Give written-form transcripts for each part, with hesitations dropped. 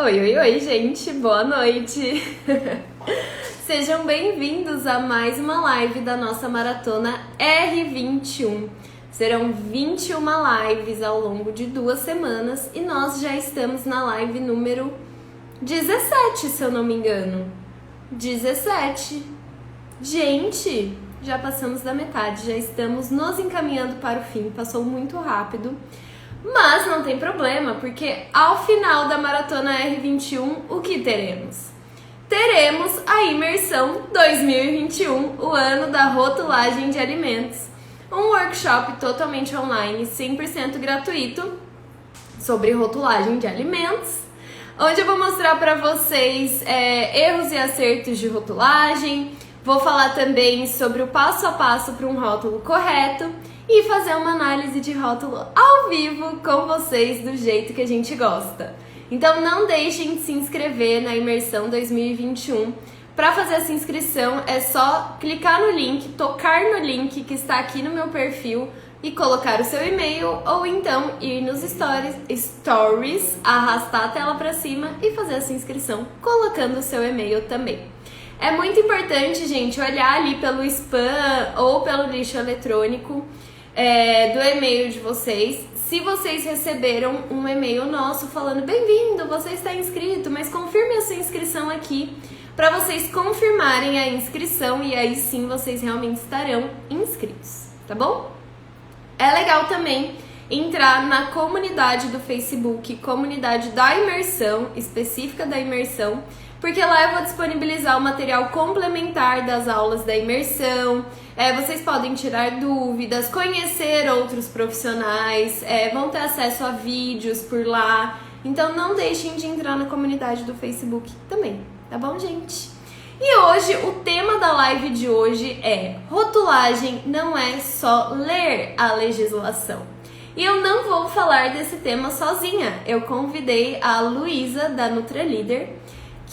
Oi, oi, oi, gente, boa noite! Sejam bem-vindos a mais uma live da nossa maratona R21. Serão 21 lives ao longo de 2 semanas e nós já estamos na live número 17, se eu não me engano. 17. Gente, já passamos da metade, já estamos nos encaminhando para o fim, passou muito rápido. Mas não tem problema, porque ao final da Maratona R21, o que teremos? Teremos a Imersão 2021, o ano da rotulagem de alimentos. Um workshop totalmente online, 100% gratuito, sobre rotulagem de alimentos, onde eu vou mostrar para vocês erros e acertos de rotulagem, vou falar também sobre o passo a passo para um rótulo correto, e fazer uma análise de rótulo ao vivo com vocês do jeito que a gente gosta. Então não deixem de se inscrever na Imersão 2021. Para fazer essa inscrição é só clicar no link, tocar no link que está aqui no meu perfil e colocar o seu e-mail ou então ir nos stories, arrastar a tela para cima e fazer essa inscrição colocando o seu e-mail também. É muito importante, gente, olhar ali pelo spam ou pelo lixo eletrônico do e-mail de vocês. Se vocês receberam um e-mail nosso falando bem-vindo, você está inscrito, mas confirme a sua inscrição aqui para vocês confirmarem a inscrição e aí sim vocês realmente estarão inscritos, tá bom? É legal também entrar na comunidade do Facebook, comunidade da imersão, específica da imersão, porque lá eu vou disponibilizar o material complementar das aulas da imersão, vocês podem tirar dúvidas, conhecer outros profissionais, vão ter acesso a vídeos por lá, então não deixem de entrar na comunidade do Facebook também, tá bom, gente? E hoje, o tema da live de hoje é: rotulagem não é só ler a legislação. E eu não vou falar desse tema sozinha, eu convidei a Luísa da NutraLeader,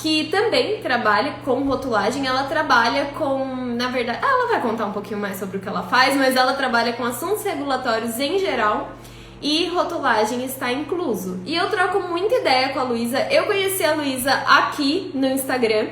que também trabalha com rotulagem. Ela trabalha com, na verdade, ela vai contar um pouquinho mais sobre o que ela faz, mas ela trabalha com assuntos regulatórios em geral e rotulagem está incluso. E eu troco muita ideia com a Luísa. Eu conheci a Luísa aqui no Instagram,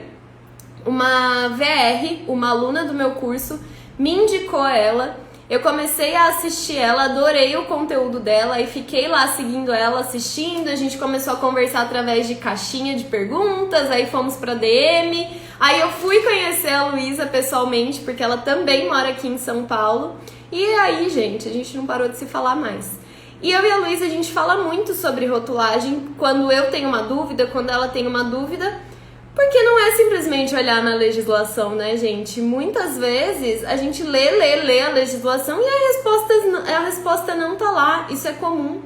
uma VR, uma aluna do meu curso, me indicou ela. Eu comecei a assistir ela, adorei o conteúdo dela e fiquei lá seguindo ela, assistindo. A gente começou a conversar através de caixinha de perguntas, aí fomos pra DM. Aí eu fui conhecer a Luísa pessoalmente, porque ela também mora aqui em São Paulo. E aí, gente, a gente não parou de se falar mais. E eu e a Luísa, a gente fala muito sobre rotulagem quando eu tenho uma dúvida, quando ela tem uma dúvida. Porque não é simplesmente olhar na legislação, né, gente? Muitas vezes a gente lê a legislação e a resposta não tá lá. Isso é comum.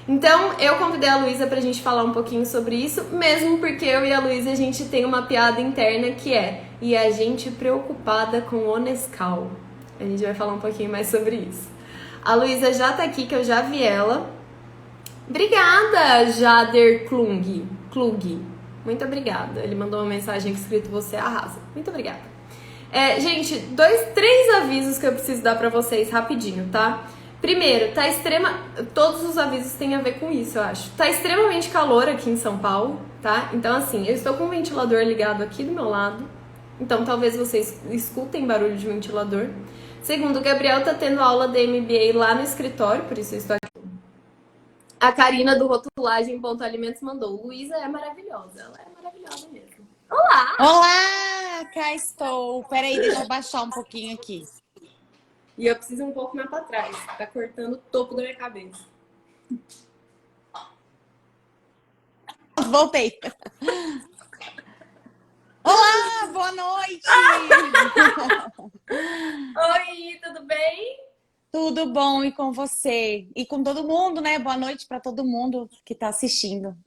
Então, eu convidei a Luísa pra gente falar um pouquinho sobre isso, mesmo porque eu e a Luísa, a gente tem uma piada interna que é: e a gente preocupada com o Nescau. A gente vai falar um pouquinho mais sobre isso. A Luísa já tá aqui, que eu já vi ela. Obrigada, Jader Klug. Muito obrigada. Ele mandou uma mensagem escrito: você arrasa. Muito obrigada. Gente, 3 avisos que eu preciso dar pra vocês rapidinho, tá? Primeiro, todos os avisos têm a ver com isso, eu acho. Tá extremamente calor aqui em São Paulo, tá? Então, assim, eu estou com o ventilador ligado aqui do meu lado. Então, talvez vocês escutem barulho de ventilador. Segundo, o Gabriel tá tendo aula de MBA lá no escritório, por isso eu estou aqui. A Karina do Rotulagem.alimentos mandou: Luísa é maravilhosa. Ela é maravilhosa mesmo. Olá! Olá, cá estou. Peraí, deixa eu baixar um pouquinho aqui. E eu preciso um pouco mais pra trás. Tá cortando o topo da minha cabeça. Voltei. Olá, boa noite! Oi, tudo bem? Tudo bom e com você? E com todo mundo, né? Boa noite para todo mundo que está assistindo.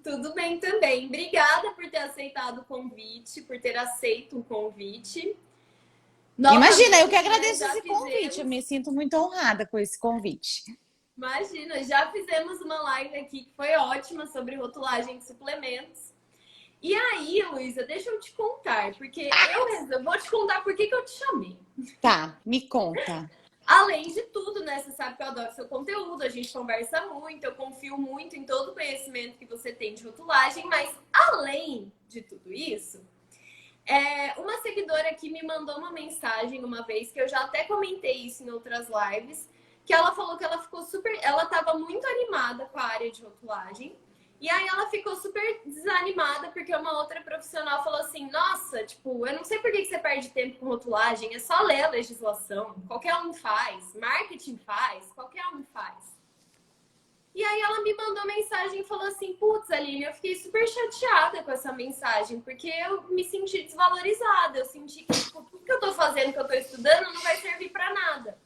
Tudo bem também. Obrigada por ter aceitado o convite, por ter aceito o convite. Imagina, eu que agradeço esse convite. Eu me sinto muito honrada com esse convite. Imagina, já fizemos uma live aqui que foi ótima sobre rotulagem de suplementos. E aí, Luísa, deixa eu te contar, porque eu vou te contar por que eu te chamei. Tá, me conta. Além de tudo, né? Você sabe que eu adoro seu conteúdo, a gente conversa muito, eu confio muito em todo o conhecimento que você tem de rotulagem, mas além de tudo isso, uma seguidora aqui me mandou uma mensagem uma vez, que eu já até comentei isso em outras lives, que ela falou que ela ficou ela estava muito animada com a área de rotulagem, e aí ela ficou super desanimada porque uma outra profissional falou assim, nossa, tipo, eu não sei por que você perde tempo com rotulagem, é só ler a legislação, qualquer um faz, marketing faz, qualquer um faz. E aí ela me mandou mensagem e falou assim, putz, Aline, eu fiquei super chateada com essa mensagem, porque eu me senti desvalorizada, eu senti que tipo, tudo que eu tô fazendo, que eu tô estudando, não vai servir pra nada.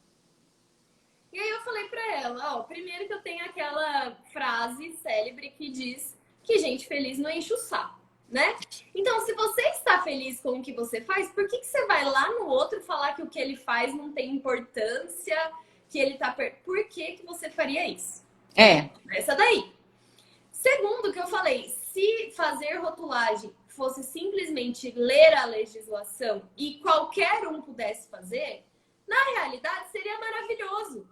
E aí eu falei pra ela, ó, primeiro que eu tenho aquela frase célebre que diz que gente feliz não enche o saco, né? Então, se você está feliz com o que você faz, por que você vai lá no outro falar que o que ele faz não tem importância, que ele tá... Por que você faria isso? Essa daí. Segundo que eu falei, se fazer rotulagem fosse simplesmente ler a legislação e qualquer um pudesse fazer, na realidade seria maravilhoso.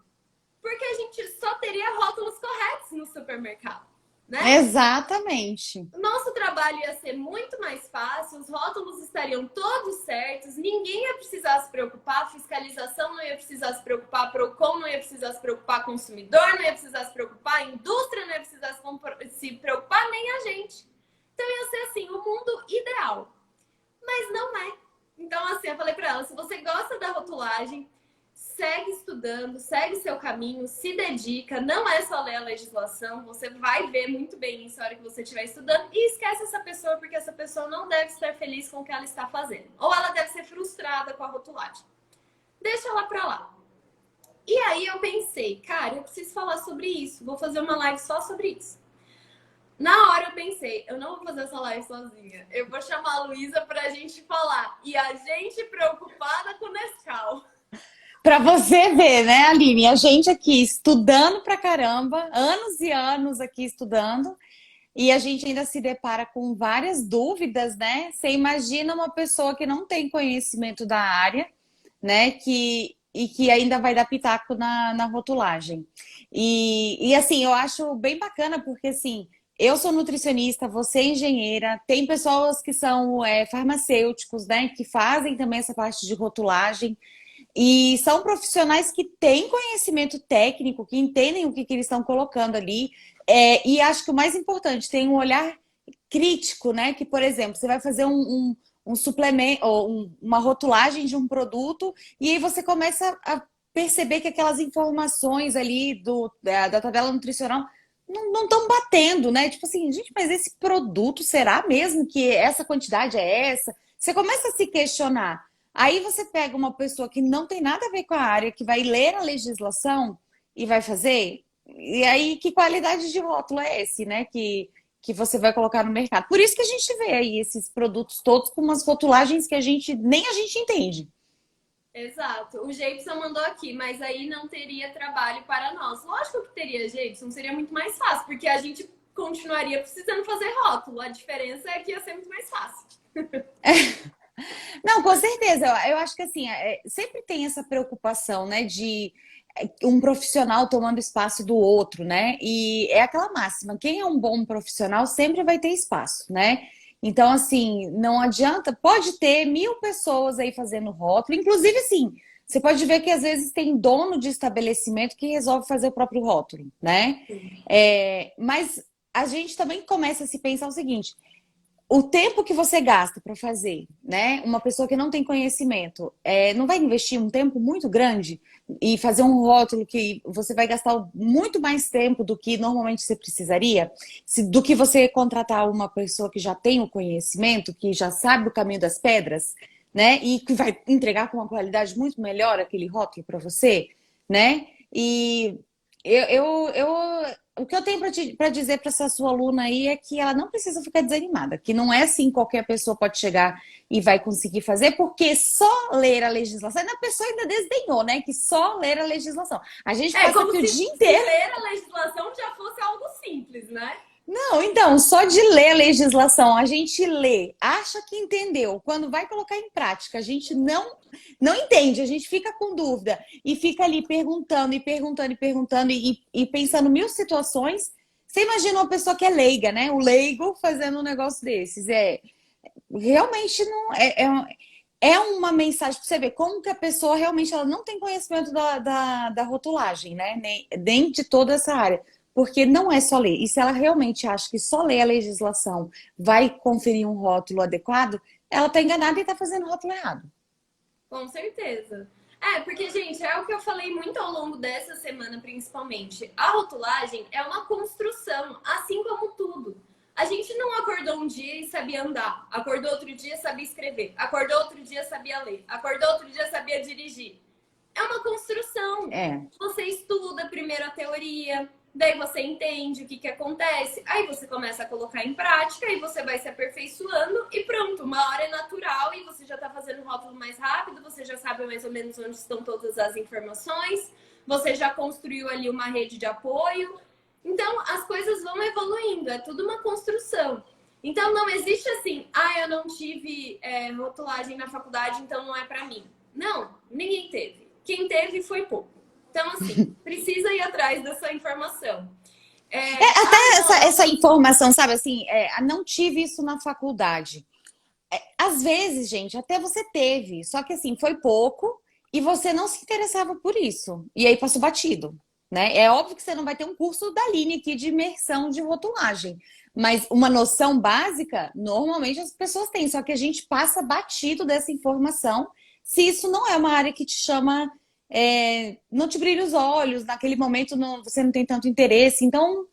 Porque a gente só teria rótulos corretos no supermercado, né? Exatamente. Nosso trabalho ia ser muito mais fácil, os rótulos estariam todos certos, ninguém ia precisar se preocupar, a fiscalização não ia precisar se preocupar, a Procon não ia precisar se preocupar, consumidor não ia precisar se preocupar, a indústria não ia precisar se preocupar, nem a gente. Então ia ser assim, o mundo ideal. Mas não é. Então assim, eu falei pra ela, se você gosta da rotulagem, segue estudando, segue seu caminho, se dedica, não é só ler a legislação, você vai ver muito bem isso na hora que você estiver estudando e esquece essa pessoa, porque essa pessoa não deve estar feliz com o que ela está fazendo. Ou ela deve ser frustrada com a rotulagem. Deixa ela pra lá. E aí eu pensei, cara, eu preciso falar sobre isso, vou fazer uma live só sobre isso. Na hora eu pensei, eu não vou fazer essa live sozinha, eu vou chamar a Luísa pra gente falar. E a gente preocupada com o Nescau. Para você ver, né, Aline? A gente aqui estudando pra caramba, anos e anos aqui estudando, e a gente ainda se depara com várias dúvidas, né? Você imagina uma pessoa que não tem conhecimento da área, né? E que ainda vai dar pitaco na rotulagem. E assim, eu acho bem bacana, porque assim, eu sou nutricionista, você é engenheira, tem pessoas que são farmacêuticos, né? Que fazem também essa parte de rotulagem. E são profissionais que têm conhecimento técnico, que entendem o que eles estão colocando ali. E acho que o mais importante, tem um olhar crítico, né? Que, por exemplo, você vai fazer um suplemento, ou uma rotulagem de um produto, e aí você começa a perceber que aquelas informações ali da tabela nutricional não estão batendo, né? Tipo assim, gente, mas esse produto, será mesmo que essa quantidade é essa? Você começa a se questionar. Aí você pega uma pessoa que não tem nada a ver com a área, que vai ler a legislação e vai fazer. E aí, que qualidade de rótulo é esse, né? Que você vai colocar no mercado. Por isso que a gente vê aí esses produtos todos com umas rotulagens que nem a gente entende. Exato. O Geibson mandou aqui, mas aí não teria trabalho para nós. Lógico que teria, Geibson, seria muito mais fácil, porque a gente continuaria precisando fazer rótulo. A diferença é que ia ser muito mais fácil. Não, com certeza. Eu acho que assim, sempre tem essa preocupação, né, de um profissional tomando espaço do outro, né? E é aquela máxima, quem é um bom profissional sempre vai ter espaço, né? Então, assim, não adianta, pode ter 1000 pessoas aí fazendo rótulo, inclusive, assim, você pode ver que às vezes tem dono de estabelecimento que resolve fazer o próprio rótulo, né? Mas a gente também começa a se pensar o seguinte: o tempo que você gasta para fazer, né? Uma pessoa que não tem conhecimento, não vai investir um tempo muito grande e fazer um rótulo que você vai gastar muito mais tempo do que normalmente você precisaria, do que você contratar uma pessoa que já tem o conhecimento, que já sabe o caminho das pedras, né? E que vai entregar com uma qualidade muito melhor aquele rótulo para você, né? E o que eu tenho para dizer para essa sua aluna aí é que ela não precisa ficar desanimada, que não é assim qualquer pessoa pode chegar e vai conseguir fazer, porque só ler a legislação, a pessoa ainda desdenhou, né? Que só ler a legislação. A gente passa aqui o dia inteiro. Se ler a legislação já fosse algo simples, né? Não, então, só de ler a legislação, a gente lê, acha que entendeu. Quando vai colocar em prática, a gente não entende, a gente fica com dúvida e fica ali perguntando e perguntando e perguntando e pensando mil situações. Você imagina uma pessoa que é leiga, né? O leigo fazendo um negócio desses. Realmente não é uma mensagem para você ver como que a pessoa realmente ela não tem conhecimento da rotulagem, né? Nem de toda essa área. Porque não é só ler. E se ela realmente acha que só ler a legislação vai conferir um rótulo adequado, ela está enganada e está fazendo o rótulo errado. Com certeza. Porque, gente, é o que eu falei muito ao longo dessa semana, principalmente. A rotulagem é uma construção, assim como tudo. A gente não acordou um dia e sabia andar, acordou outro dia e sabia escrever, acordou outro dia e sabia ler, acordou outro dia e sabia dirigir. É uma construção. Você estuda primeiro a teoria, daí você entende o que acontece, aí você começa a colocar em prática, aí você vai se aperfeiçoando e pronto, uma hora é natural e você já está fazendo o rótulo mais rápido, você já sabe mais ou menos onde estão todas as informações, você já construiu ali uma rede de apoio. Então, as coisas vão evoluindo, é tudo uma construção. Então, não existe assim, eu não tive rotulagem na faculdade, então não é para mim. Não, ninguém teve. Quem teve foi pouco. Então, assim, precisa ir atrás dessa informação. Até essa informação, sabe assim, não tive isso na faculdade. Às vezes, gente, até você teve, só que assim, foi pouco e você não se interessava por isso. E aí passou batido, né? É óbvio que você não vai ter um curso da linha aqui de imersão de rotulagem. Mas uma noção básica, normalmente as pessoas têm, só que a gente passa batido dessa informação se isso não é uma área que te chama, não te brilha os olhos, naquele momento você não tem tanto interesse. Então,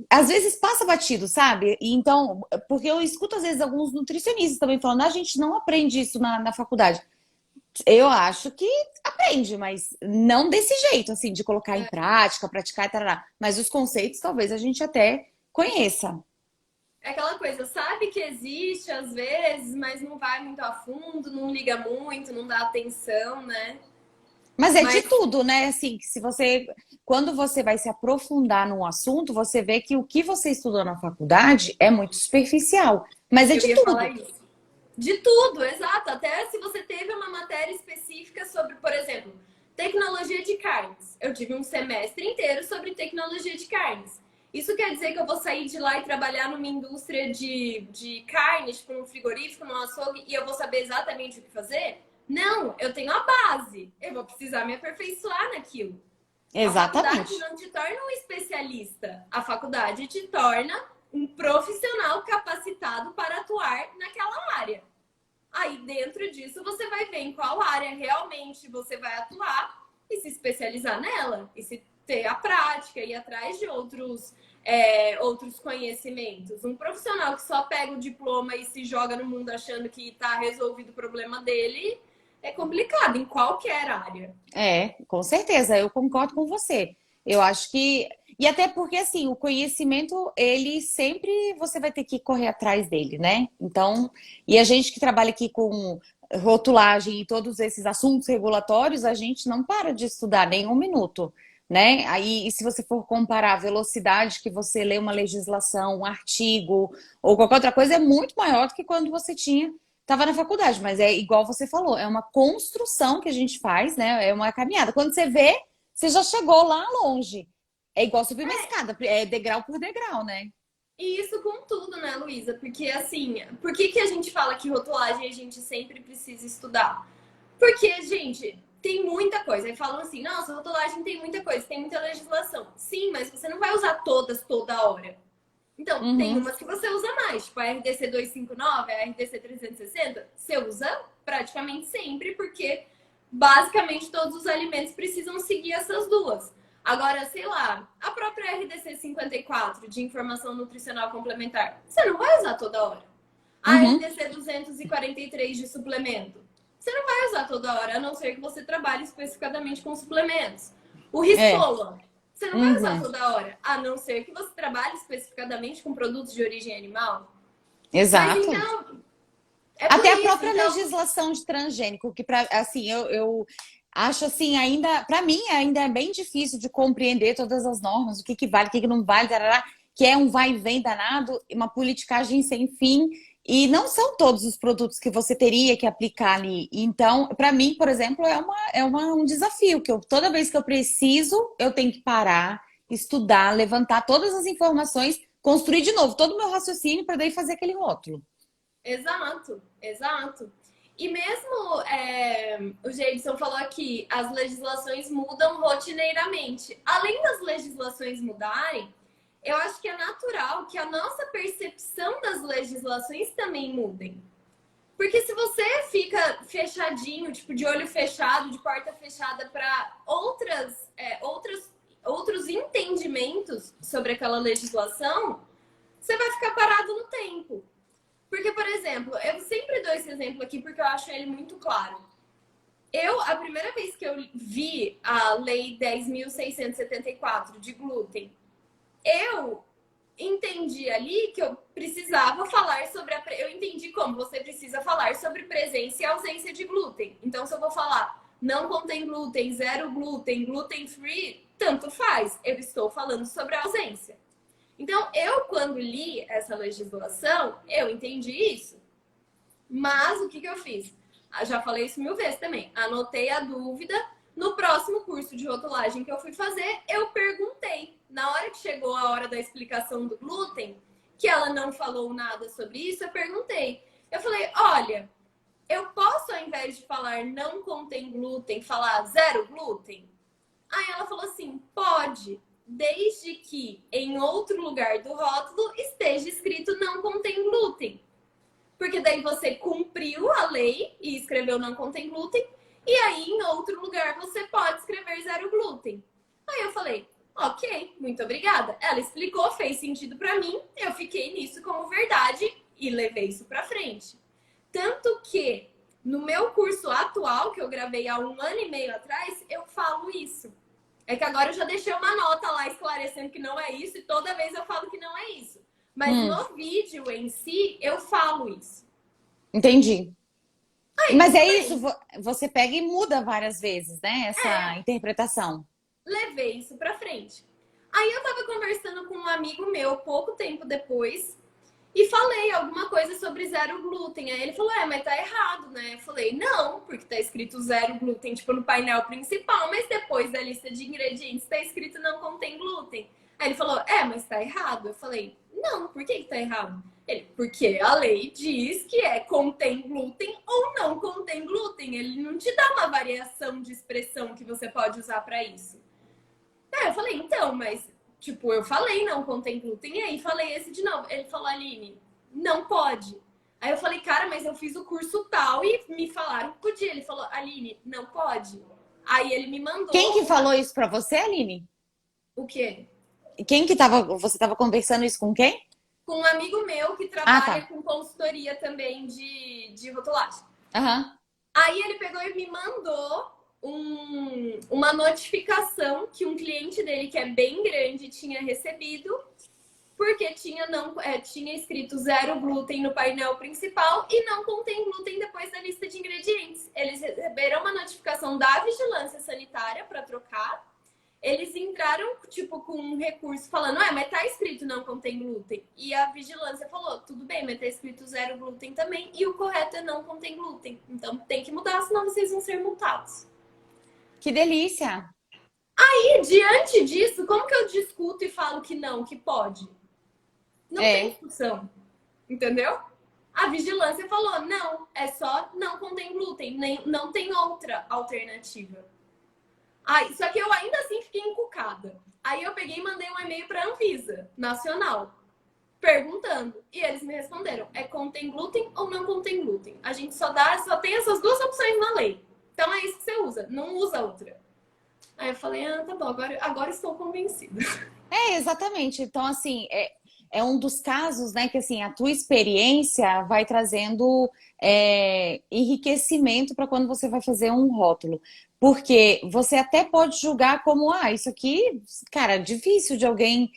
às vezes passa batido, sabe? E então, porque eu escuto às vezes alguns nutricionistas também falando, a gente não aprende isso na faculdade. Eu acho que aprende, mas não desse jeito, assim, de colocar em prática, praticar e tal. Mas os conceitos talvez a gente até conheça. É aquela coisa, sabe que existe às vezes, mas não vai muito a fundo, não liga muito, não dá atenção, né? Mas é de tudo, né? Assim, que quando você vai se aprofundar num assunto, você vê que o que você estudou na faculdade é muito superficial. Mas é Eu de ia tudo. falar isso. De tudo, exato. Até se você teve uma matéria específica sobre, por exemplo, tecnologia de carnes. Eu tive um semestre inteiro sobre tecnologia de carnes. Isso quer dizer que eu vou sair de lá e trabalhar numa indústria de carnes, tipo num frigorífico, num açougue, e eu vou saber exatamente o que fazer? Não, eu tenho a base. Eu vou precisar me aperfeiçoar naquilo. Exatamente. A faculdade não te torna um especialista. A faculdade te torna um profissional capacitado para atuar naquela área. Aí, dentro disso, você vai ver em qual área realmente você vai atuar e se especializar nela. E se ter a prática, ir atrás de outros conhecimentos. Um profissional que só pega o diploma e se joga no mundo achando que está resolvido o problema dele é complicado em qualquer área. Com certeza, eu concordo com você. Eu acho que. E até porque, assim, o conhecimento, ele sempre você vai ter que correr atrás dele, né? Então, e a gente que trabalha aqui com rotulagem e todos esses assuntos regulatórios, a gente não para de estudar nem um minuto, né? Aí, e se você for comparar a velocidade que você lê uma legislação, um artigo ou qualquer outra coisa, é muito maior do que quando você estava na faculdade. Mas é igual você falou, é uma construção que a gente faz, né? É uma caminhada. Quando você vê, você já chegou lá longe. É igual subir uma escada, é degrau por degrau, né? E isso com tudo, né, Luísa? Porque, assim, por que a gente fala que rotulagem a gente sempre precisa estudar? Porque, gente, tem muita coisa. Aí falam assim, nossa, rotulagem tem muita coisa, tem muita legislação. Sim, mas você não vai usar todas toda hora. Então, tem umas que você usa mais, tipo a RDC 259, a RDC 360, você usa praticamente sempre, porque basicamente todos os alimentos precisam seguir essas duas. Agora, sei lá, a própria RDC 54 de informação nutricional complementar, você não vai usar toda hora. A RDC 243 de suplemento, você não vai usar toda hora, a não ser que você trabalhe especificadamente com suplementos. O Risfolon, você não vai usar toda hora, a não ser que você trabalhe especificadamente com produtos de origem animal. Exato. Mas, então, até a própria legislação de transgênico, que assim, eu acho assim, ainda, para mim, ainda é bem difícil de compreender todas as normas, o que vale, o que não vale, tarará, que é um vai e vem danado, uma politicagem sem fim, e não são todos os produtos que você teria que aplicar ali. Então, para mim, por exemplo, um desafio, que toda vez que eu preciso, eu tenho que parar, estudar, levantar todas as informações, construir de novo todo o meu raciocínio para daí fazer aquele rótulo. Exato, exato. E mesmo o Geidson falou aqui, as legislações mudam rotineiramente. Além das legislações mudarem, eu acho que é natural que a nossa percepção das legislações também mudem. Porque se você fica fechadinho, tipo, de olho fechado, de porta fechada para outros entendimentos sobre aquela legislação, você vai ficar parado no tempo. Porque, por exemplo, eu sempre dou esse exemplo aqui porque eu acho ele muito claro. A primeira vez que eu vi a Lei 10.674 de glúten, eu entendi ali que eu precisava falar sobre eu entendi como você precisa falar sobre presença e ausência de glúten. Então, se eu vou falar não contém glúten, zero glúten, gluten free, tanto faz. Eu estou falando sobre a ausência. Então, quando li essa legislação, eu entendi isso. Mas o que eu fiz? Já falei isso 1000 vezes também. Anotei a dúvida. No próximo curso de rotulagem que eu fui fazer, eu perguntei. Na hora que chegou a hora da explicação do glúten, que ela não falou nada sobre isso, eu perguntei. Eu falei, olha, eu posso, ao invés de falar não contém glúten, falar zero glúten? Aí ela falou assim, pode, desde que em outro lugar do rótulo esteja escrito não contém glúten. Porque daí você cumpriu a lei e escreveu não contém glúten, e aí em outro lugar você pode escrever zero glúten. Aí eu falei, ok, muito obrigada. Ela explicou, fez sentido para mim, eu fiquei nisso como verdade e levei isso para frente. Tanto que no meu curso atual, que eu gravei há 1 ano e meio atrás, eu falo isso. É que agora eu já deixei uma nota lá esclarecendo que não é isso e toda vez eu falo que não é isso. Mas no vídeo em si, eu falo isso. Entendi. Aí, mas é isso, você pega e muda várias vezes, né? Essa interpretação. Levei isso pra frente. Aí eu tava conversando com um amigo meu pouco tempo depois e falei alguma coisa sobre zero glúten. Aí ele falou, mas tá errado, né? Eu falei, não, porque tá escrito zero glúten, tipo, no painel principal, mas depois da lista de ingredientes tá escrito não contém glúten. Aí ele falou, mas tá errado. Eu falei, não, por que tá errado? Ele, porque a lei diz que contém glúten ou não contém glúten. Ele não te dá uma variação de expressão que você pode usar para isso. Aí eu falei, então, mas, tipo, eu falei não contém glúten, e aí falei esse de novo. Ele falou, Aline, não pode. Aí eu falei, cara, mas eu fiz o curso tal e me falaram que podia. Ele falou, Aline, não pode. Aí ele me mandou... Quem que falou isso pra você, Aline? O quê? Você tava conversando isso com quem? Com um amigo meu que trabalha com consultoria também de rotulagem. Uhum. Aí ele pegou e me mandou uma notificação que um cliente dele, que é bem grande, tinha recebido, porque tinha escrito zero glúten no painel principal e não contém glúten depois da lista de ingredientes. Eles receberam uma notificação da Vigilância Sanitária para trocar. Eles entraram, tipo, com um recurso falando, mas tá escrito não contém glúten. E a vigilância falou, tudo bem, mas tá escrito zero glúten também. E o correto é não contém glúten. Então tem que mudar, senão vocês vão ser multados. Que delícia! Aí, diante disso, como que eu discuto e falo que não, que pode? Não tem discussão. Entendeu? A vigilância falou, não, é só não contém glúten. Não tem outra alternativa. Só que eu ainda assim fiquei encucada. Aí eu peguei e mandei um e-mail para a Anvisa Nacional, perguntando. E eles me responderam, contém glúten ou não contém glúten? A gente só tem essas 2 opções na lei. Então é isso que você usa, não usa outra. Aí eu falei, tá bom, agora estou convencida. Exatamente. Então, assim, é um dos casos, né, que assim, a tua experiência vai trazendo enriquecimento para quando você vai fazer um rótulo. Porque você até pode julgar como, isso aqui, cara, difícil de alguém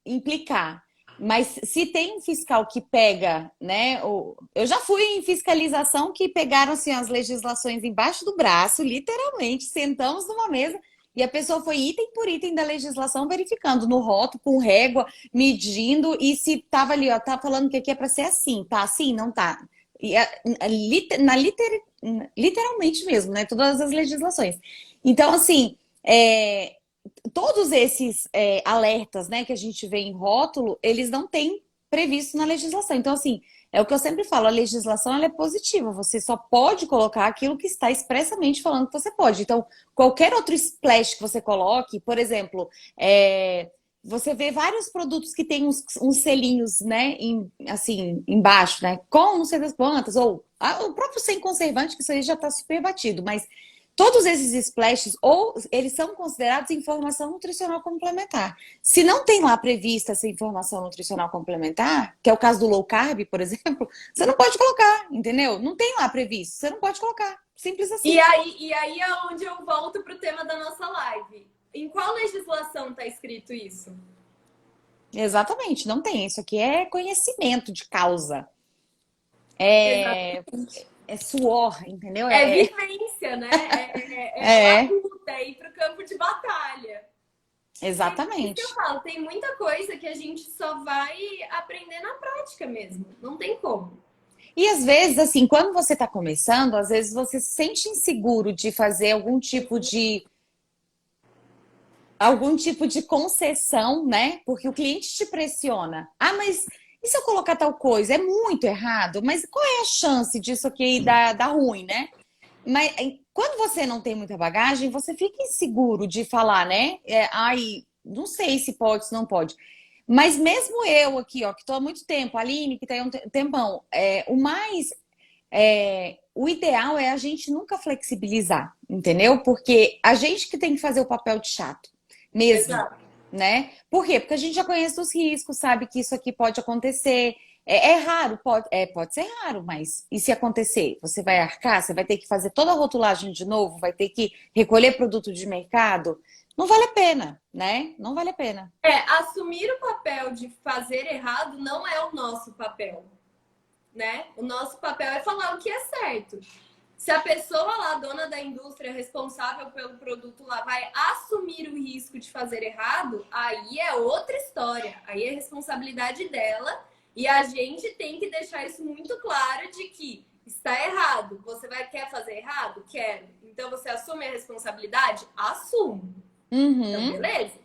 implicar. Mas se tem um fiscal que pega, né? Eu já fui em fiscalização que pegaram assim, as legislações embaixo do braço, literalmente, sentamos numa mesa E a pessoa foi item por item da legislação verificando no rótulo, com régua, medindo, e se tava ali, ó, tá falando que aqui é para ser assim, tá assim, não tá. E literalmente mesmo, né? Todas as legislações. Então, assim, todos esses alertas, né, que a gente vê em rótulo, eles não têm previsto na legislação. Então, assim, é o que eu sempre falo, a legislação ela é positiva, você só pode colocar aquilo que está expressamente falando que você pode. Então, qualquer outro splash que você coloque, por exemplo, você vê vários produtos que tem uns selinhos, né, assim, embaixo, né, com não sei das quantas, ou o próprio sem conservante, que isso aí já está super batido, mas todos esses splashes, ou eles são considerados informação nutricional complementar. Se não tem lá prevista essa informação nutricional complementar, que é o caso do low carb, por exemplo, você não pode colocar, entendeu? Não tem lá previsto, você não pode colocar. Simples assim. E aí é onde eu volto para o tema da nossa live. Em qual legislação está escrito isso? Exatamente, não tem. Isso aqui é conhecimento de causa. Exatamente. É suor, entendeu? É vivência, né? É luta, é ir para o campo de batalha. Exatamente. Isso que eu falo, tem muita coisa que a gente só vai aprender na prática mesmo. Não tem como. E às vezes, assim, quando você está começando, às vezes você se sente inseguro de fazer algum tipo de concessão, né? Porque o cliente te pressiona. Ah, mas e se eu colocar tal coisa? É muito errado, mas qual é a chance disso aqui dar ruim, né? Mas quando você não tem muita bagagem, você fica inseguro de falar, né? Ai, não sei se pode, se não pode. Mas mesmo eu aqui, ó, que estou há muito tempo, a Aline, que está aí um tempão, o ideal é a gente nunca flexibilizar, entendeu? Porque a gente que tem que fazer o papel de chato, mesmo, Exato. né? Por quê? Porque a gente já conhece os riscos, sabe que isso aqui pode acontecer. É raro, pode ser raro, mas e se acontecer? Você vai arcar? Você vai ter que fazer toda a rotulagem de novo? Vai ter que recolher produto de mercado? Não vale a pena, né? Não vale a pena. Assumir o papel de fazer errado não é o nosso papel, né? O nosso papel é falar o que é certo. Se a pessoa lá, dona da indústria, responsável pelo produto lá, vai assumir o risco de fazer errado, aí é outra história. Aí é responsabilidade dela. E a gente tem que deixar isso muito claro de que está errado. Você quer fazer errado? Quero. Então você assume a responsabilidade? Assumo. Então, beleza?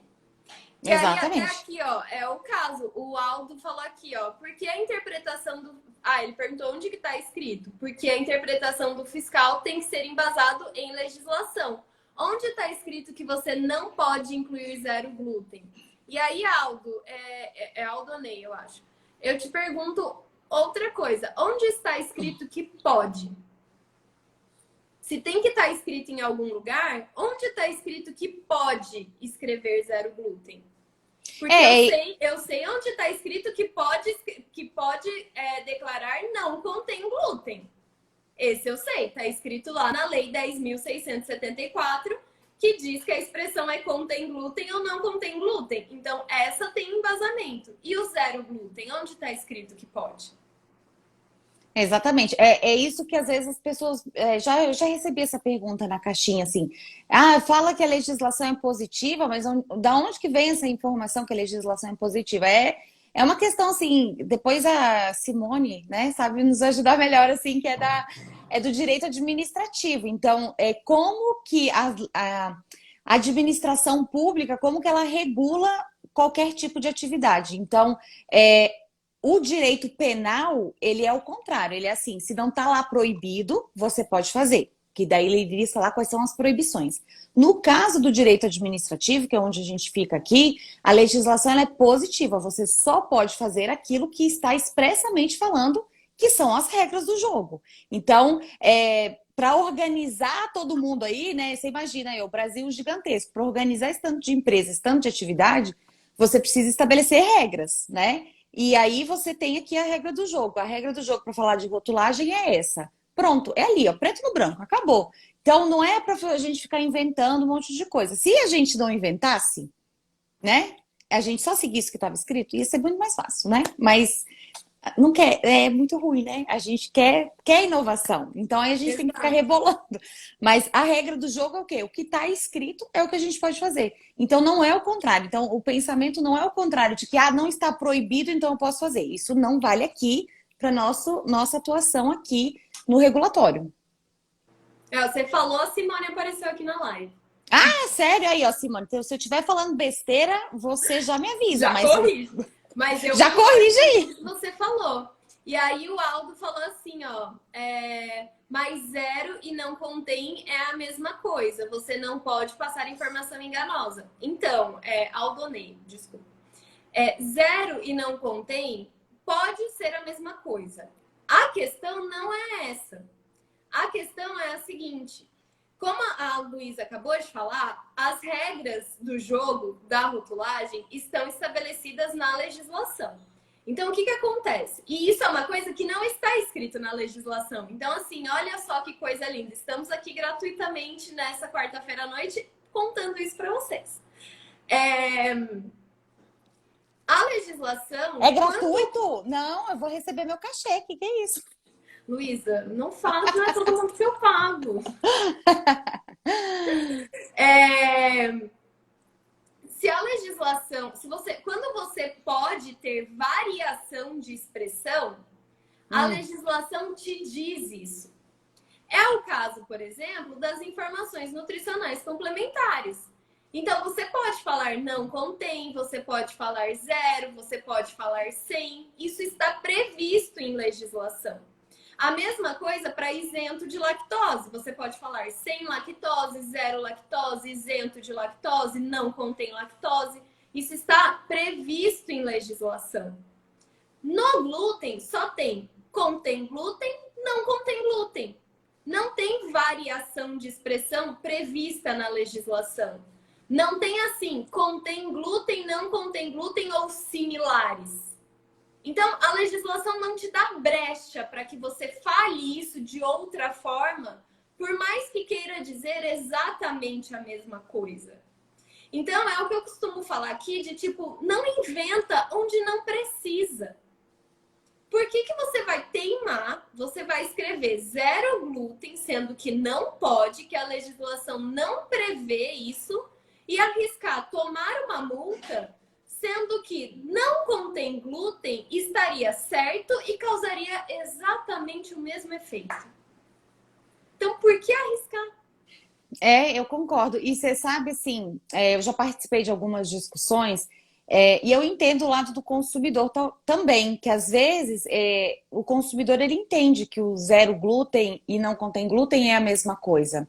E Exatamente. aí, até aqui, ó, é o caso. O Aldo falou aqui, ó, porque a interpretação do... ele perguntou onde que tá escrito. Porque a interpretação do fiscal tem que ser embasado em legislação. Onde está escrito que você não pode incluir zero glúten? E aí, Aldo, Aldonei, eu acho. Eu te pergunto outra coisa. Onde está escrito que pode? Se tem que estar escrito em algum lugar, onde está escrito que pode escrever zero glúten? Porque eu sei onde está escrito que pode declarar não contém glúten. Esse eu sei, está escrito lá na Lei 10.674, que diz que a expressão é contém glúten ou não contém glúten. Então, essa tem embasamento. E o zero glúten, onde está escrito que pode? Exatamente. É isso que às vezes as pessoas. Eu já recebi essa pergunta na caixinha, assim. Fala que a legislação é positiva, mas da onde que vem essa informação que a legislação é positiva? É uma questão, assim, depois a Simone, né, sabe nos ajudar melhor, assim, que é do direito administrativo. Então, como que a administração pública, como que ela regula qualquer tipo de atividade. Então, o direito penal, ele é o contrário. Ele é assim, se não está lá proibido, você pode fazer. Que daí ele iria falar quais são as proibições. No caso do direito administrativo, que é onde a gente fica aqui, a legislação ela é positiva. Você só pode fazer aquilo que está expressamente falando que são as regras do jogo. Então, para organizar todo mundo aí, né? Você imagina aí, o Brasil gigantesco. Para organizar esse tanto de empresas, esse tanto de atividade, você precisa estabelecer regras, né? E aí você tem aqui a regra do jogo. A regra do jogo para falar de rotulagem é essa. Pronto, é ali, ó, preto no branco, acabou. Então não é para a gente ficar inventando um monte de coisa. Se a gente não inventasse, né? A gente só seguisse o que estava escrito, ia ser muito mais fácil, né? Mas Não quer, é muito ruim, né? A gente quer inovação. Então aí a gente tem que ficar Exato. rebolando. Mas a regra do jogo é o quê? O que está escrito é o que a gente pode fazer. Então não é o contrário. Então o pensamento não é o contrário de que não está proibido, então eu posso fazer. Isso não vale aqui para nossa atuação aqui no regulatório. Você falou, a Simone apareceu aqui na live. Ah, sério aí, ó, Simone. Então, se eu estiver falando besteira, você já me avisa, Já mas corrijo. Mas eu já corrige aí. você falou. E aí o Aldo falou assim, ó, mais zero e não contém é a mesma coisa. Você não pode passar informação enganosa. Então, Aldonei, desculpa. Zero e não contém pode ser a mesma coisa. A questão não é essa. A questão é a seguinte: como a Luísa acabou de falar, as regras do jogo da rotulagem estão estabelecidas na legislação. Então, o que acontece? E isso é uma coisa que não está escrito na legislação. Então, assim, olha só que coisa linda. Estamos aqui gratuitamente nessa quarta-feira à noite contando isso para vocês. A legislação... É gratuito? Não, eu vou receber meu cachê. O que é isso? Luísa, não fala que não é todo mundo que eu pago. Se a legislação, quando você pode ter variação de expressão, a legislação te diz isso. É o caso, por exemplo, das informações nutricionais complementares. Então, você pode falar não contém, você pode falar zero, você pode falar sem. Isso está previsto em legislação. A mesma coisa para isento de lactose. Você pode falar sem lactose, zero lactose, isento de lactose, não contém lactose. Isso está previsto em legislação. No glúten, só contém glúten, não contém glúten. Não tem variação de expressão prevista na legislação. Não tem assim, contém glúten, não contém glúten ou similares. Então, a legislação não te dá brecha para que você fale isso de outra forma, por mais que queira dizer exatamente a mesma coisa. Então, é o que eu costumo falar aqui de tipo, não inventa onde não precisa. Por que você vai teimar, você vai escrever zero glúten, sendo que não pode, que a legislação não prevê isso, e arriscar tomar uma multa, sendo que não contém glúten, estaria certo e causaria exatamente o mesmo efeito. Então, por que arriscar? Eu concordo. E você sabe, assim, eu já participei de algumas discussões, e eu entendo o lado do consumidor também, que às vezes o consumidor ele entende que o zero glúten e não contém glúten é a mesma coisa.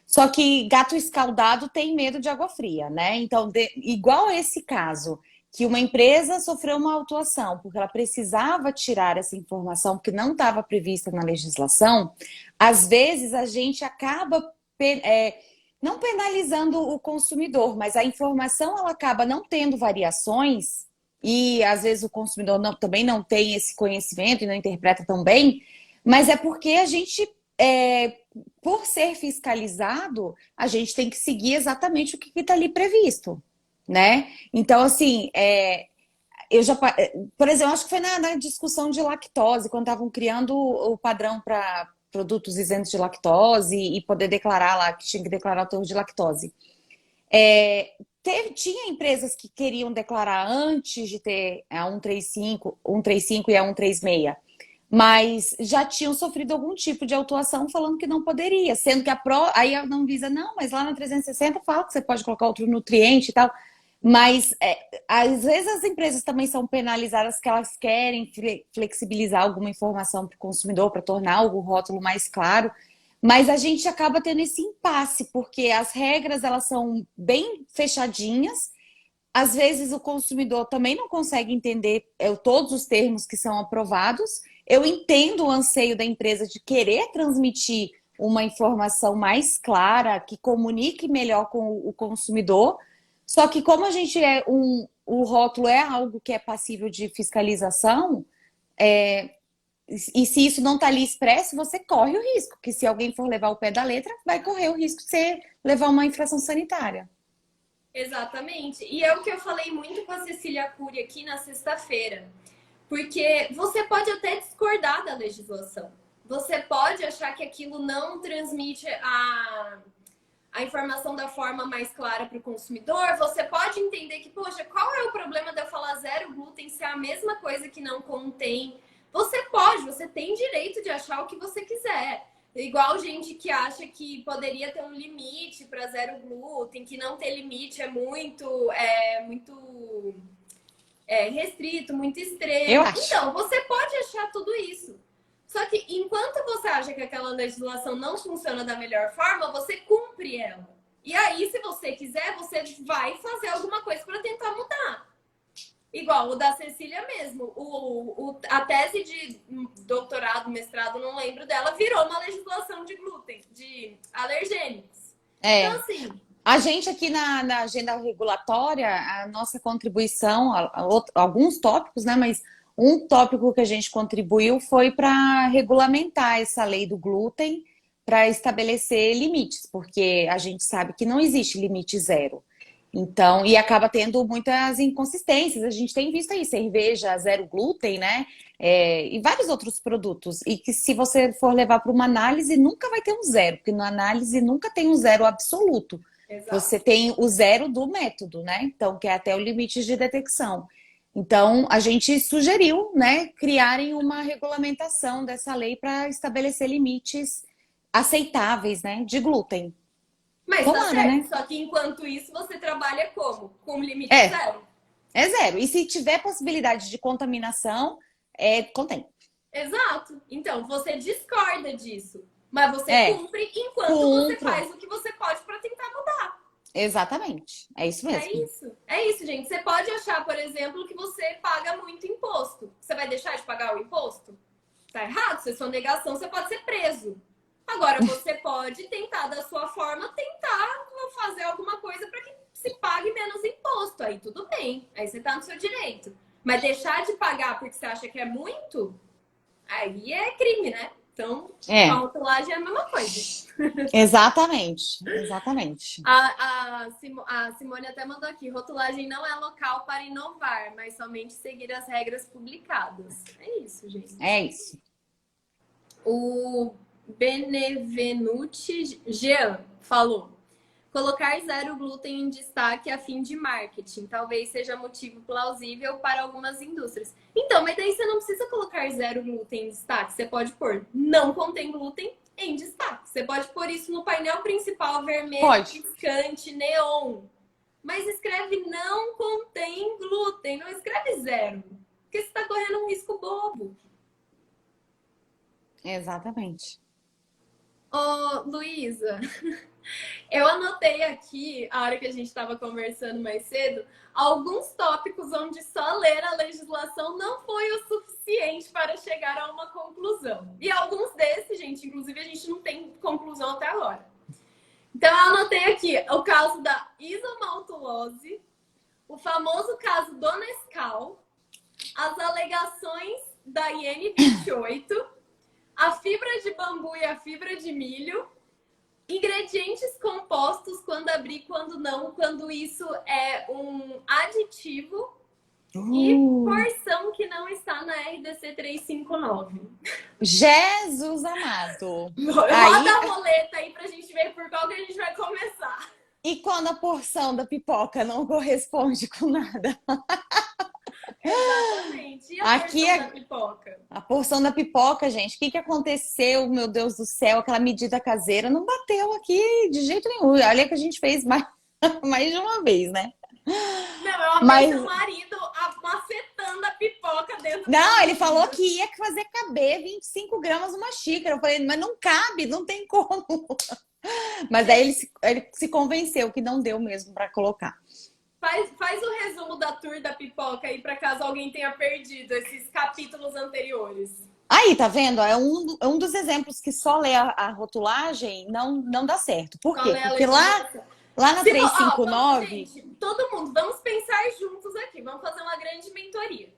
Só que gato escaldado tem medo de água fria, né? Então, igual esse caso, que uma empresa sofreu uma autuação porque ela precisava tirar essa informação que não estava prevista na legislação, às vezes a gente acaba não penalizando o consumidor, mas a informação ela acaba não tendo variações e às vezes o consumidor também não tem esse conhecimento e não interpreta tão bem, mas é porque a gente, por ser fiscalizado, a gente tem que seguir exatamente o que está ali previsto, né? Então, assim, eu já, por exemplo, acho que foi na discussão de lactose, quando estavam criando o padrão para produtos isentos de lactose e poder declarar lá, que tinha que declarar o teor de lactose. Tinha empresas que queriam declarar antes de ter a 135 e a 136, mas já tinham sofrido algum tipo de autuação falando que não poderia, sendo que aí a Anvisa, não, mas lá na 360 fala que você pode colocar outro nutriente e tal. Mas às vezes as empresas também são penalizadas porque elas querem flexibilizar alguma informação para o consumidor, para tornar o rótulo mais claro. Mas a gente acaba tendo esse impasse, porque as regras elas são bem fechadinhas. Às vezes o consumidor também não consegue entender todos os termos que são aprovados. Eu entendo o anseio da empresa de querer transmitir uma informação mais clara, que comunique melhor com o consumidor. Só que como a gente o rótulo é algo que é passível de fiscalização, e se isso não está ali expresso, você corre o risco, que se alguém for levar o pé da letra, vai correr o risco de você levar uma infração sanitária. Exatamente. E é o que eu falei muito com a Cecília Cury aqui na sexta-feira. Porque você pode até discordar da legislação. Você pode achar que aquilo não transmite a informação da forma mais clara para o consumidor. Você pode entender que, poxa, qual é o problema de eu falar zero glúten se é a mesma coisa que não contém? Você tem direito de achar o que você quiser. Igual gente que acha que poderia ter um limite para zero glúten, que não ter limite é muito restrito, muito extremo. Eu acho. Então, você pode achar tudo isso. Só que enquanto você acha que aquela legislação não funciona da melhor forma, você cumpre ela. E aí, se você quiser, você vai fazer alguma coisa para tentar mudar. Igual o da Cecília mesmo. A tese de doutorado, mestrado, não lembro dela, virou uma legislação de glúten, de alergênicos. Então, assim, a gente aqui na agenda regulatória, a nossa contribuição, alguns tópicos, né? Mas um tópico que a gente contribuiu foi para regulamentar essa lei do glúten, para estabelecer limites, porque a gente sabe que não existe limite zero. Então, e acaba tendo muitas inconsistências. A gente tem visto aí cerveja zero glúten, né? E vários outros produtos. E que se você for levar para uma análise, nunca vai ter um zero, porque na análise nunca tem um zero absoluto. exato. Você tem o zero do método, né? Então, que é até o limite de detecção. Então, a gente sugeriu, né, criarem uma regulamentação dessa lei para estabelecer limites aceitáveis, né, de glúten. Mas Tomara, tá certo, né? só que enquanto isso você trabalha como? Com limite zero. É zero. E se tiver possibilidade de contaminação, contém. Exato. Então, você discorda disso. Mas você cumpre enquanto você faz o que você pode para tentar mudar. Exatamente. É isso mesmo. É isso, gente. Você pode achar, por exemplo, que você paga muito imposto. Você vai deixar de pagar o imposto? Tá errado. Se é sua negação, você pode ser preso. Agora, você pode tentar, da sua forma, tentar fazer alguma coisa para que se pague menos imposto. Aí tudo bem. Aí você tá no seu direito. Mas deixar de pagar porque você acha que é muito, aí é crime, né? Então, a rotulagem é a mesma coisa. Exatamente. A Simone até mandou aqui: rotulagem não é local para inovar, mas somente seguir as regras publicadas. É isso, gente. É isso. O Benevenuti Jean falou: colocar zero glúten em destaque a fim de marketing talvez seja motivo plausível para algumas indústrias. Então, mas daí você não precisa colocar zero glúten em destaque. Você pode pôr não contém glúten em destaque. Você pode pôr isso no painel principal vermelho, piscante, neon. Mas escreve não contém glúten, não escreve zero. Porque você está correndo um risco bobo. Exatamente. Ô, Luísa, eu anotei aqui, a hora que a gente estava conversando mais cedo, alguns tópicos onde só ler a legislação não foi o suficiente para chegar a uma conclusão. E alguns desses, gente, inclusive a gente não tem conclusão até agora. Então eu anotei aqui o caso da isomaltulose, o famoso caso do Nescau, as alegações da IN28, a fibra de bambu e a fibra de milho, ingredientes compostos, quando abrir, quando não, quando isso é um aditivo e porção que não está na RDC 359. Jesus amado! Roda a roleta aí pra gente ver por qual que a gente vai começar. E quando a porção da pipoca não corresponde com nada? Exatamente. E a porção da pipoca? A porção da pipoca, gente. O que aconteceu? Meu Deus do céu, aquela medida caseira não bateu aqui de jeito nenhum. Olha que a gente fez mais de uma vez, né? Não, eu amei seu marido macetando a pipoca dentro Não, ele falou que ia fazer caber 25 gramas uma xícara. Eu falei, mas não cabe, não tem como. Mas aí ele se convenceu que não deu mesmo para colocar. Faz o resumo da tour da pipoca aí, para caso alguém tenha perdido esses capítulos anteriores. Aí, tá vendo? É um dos exemplos que só ler a rotulagem não dá certo. Por quê? Porque lá na 359... Gente, todo mundo, vamos pensar juntos aqui. Vamos fazer uma grande mentoria.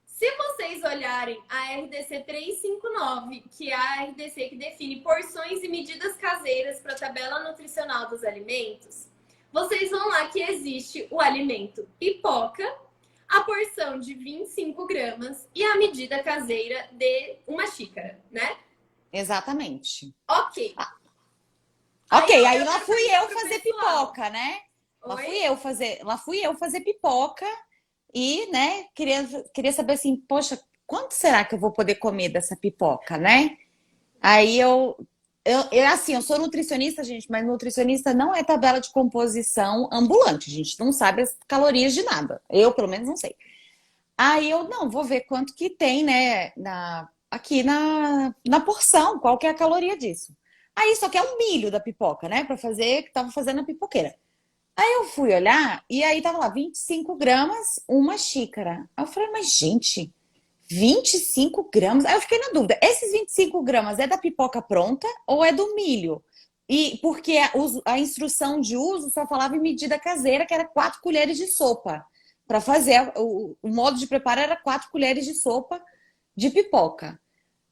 Se vocês olharem a RDC 359, que é a RDC que define porções e medidas caseiras para a tabela nutricional dos alimentos, vocês vão lá que existe o alimento pipoca, a porção de 25 gramas e a medida caseira de uma xícara, né? Exatamente. Ok. Ok, aí lá fui eu pro fazer pessoal. pipoca, né? Oi? Lá fui eu fazer pipoca e, né, queria saber assim, poxa, quanto será que eu vou poder comer dessa pipoca, né? Aí assim, eu sou nutricionista, gente, mas nutricionista não é tabela de composição ambulante, a gente não sabe as calorias de nada. Eu, pelo menos, não sei. Aí eu, não, vou ver quanto que tem, né, aqui na porção, qual que é a caloria disso. Aí só que é o milho da pipoca, né, pra fazer, que tava fazendo a pipoqueira. Aí eu fui olhar e aí tava lá, 25 gramas, uma xícara. Aí eu falei, mas gente, 25 gramas? Aí eu fiquei na dúvida, esses 25 gramas é da pipoca pronta ou é do milho? E porque a instrução de uso só falava em medida caseira, que era 4 colheres de sopa. Para fazer, o modo de preparo era 4 colheres de sopa de pipoca.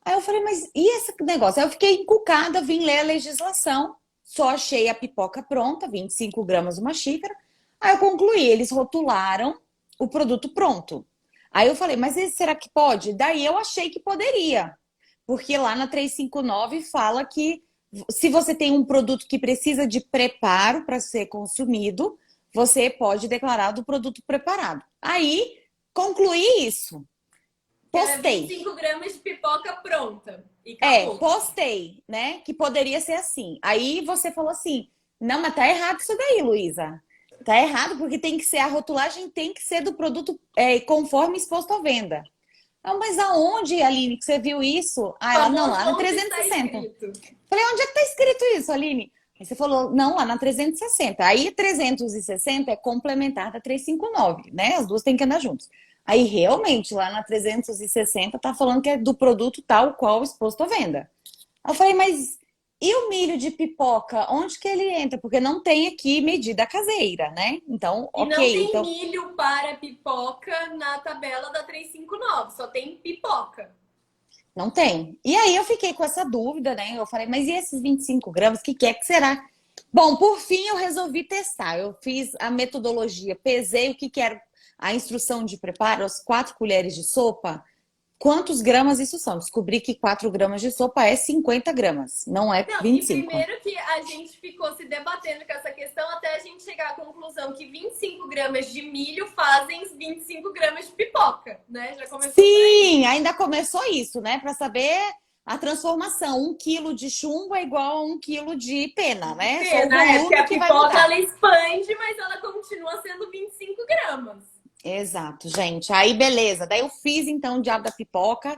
Aí eu falei, mas e esse negócio? Aí eu fiquei encucada, vim ler a legislação, só achei a pipoca pronta, 25 gramas uma xícara. Aí eu concluí, eles rotularam o produto pronto. Aí eu falei, mas será que pode? Daí eu achei que poderia, porque lá na 359 fala que se você tem um produto que precisa de preparo para ser consumido, você pode declarar do produto preparado. Aí concluí isso. Postei. 25 gramas de pipoca pronta. E acabou. Postei, né? Que poderia ser assim. Aí você falou assim: não, mas tá errado isso daí, Luísa. Tá errado, porque tem que ser, a rotulagem tem que ser do produto conforme exposto à venda. Não, mas aonde, Aline, que você viu isso? Ah, ela, não, lá no 360. Falei, onde é que tá escrito isso, Aline? Aí você falou, não, lá na 360. Aí 360 é complementar da 359, né? As duas têm que andar juntas. Aí realmente lá na 360 tá falando que é do produto tal qual exposto à venda. Aí eu falei, mas e o milho de pipoca? Onde que ele entra? Porque não tem aqui medida caseira, né? Então, E ok. não tem então... milho para pipoca na tabela da 359, só tem pipoca. Não tem. E aí eu fiquei com essa dúvida, né? Eu falei, mas e esses 25 gramas? O que é que será? Bom, por fim eu resolvi testar. Eu fiz a metodologia, pesei o que era a instrução de preparo, as 4 colheres de sopa. Quantos gramas isso são? Descobri que 4 gramas de sopa é 50 gramas, não é Não, 25. e primeiro que a gente ficou se debatendo com essa questão até a gente chegar à conclusão que 25 gramas de milho fazem 25 gramas de pipoca, né? Já começou. Sim, ainda começou isso, né? Para saber a transformação. 1 quilo de chumbo é igual a 1 quilo de pena, né? Só o volume porque a que vai pipoca mudar. ela expande, mas ela continua sendo 25 gramas. Exato, gente. Aí, beleza. Daí eu fiz, então, o diabo da pipoca.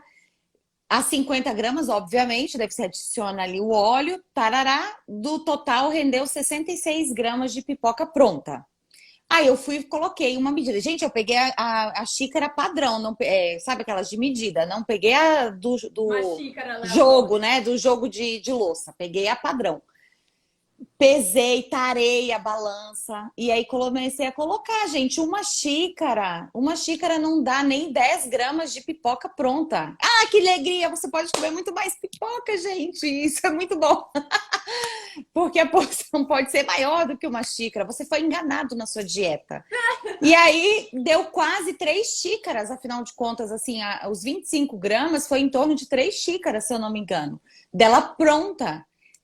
A 50 gramas, obviamente, deve se adiciona ali o óleo, tarará. Do total, rendeu 66 gramas de pipoca pronta. Aí eu fui e coloquei uma medida. Gente, eu peguei a xícara padrão, não, sabe aquelas de medida? Não peguei a do jogo, né? Do jogo de louça. Peguei a padrão. Pesei, tarei a balança e aí comecei a colocar, gente, uma xícara. Uma xícara não dá nem 10 gramas de pipoca pronta. Ah, que alegria! Você pode comer muito mais pipoca, gente. Isso é muito bom. Porque a porção pode ser maior do que uma xícara. Você foi enganado na sua dieta. E aí deu quase 3 xícaras, afinal de contas, assim, os 25 gramas foi em torno de 3 xícaras, se eu não me engano, dela pronta.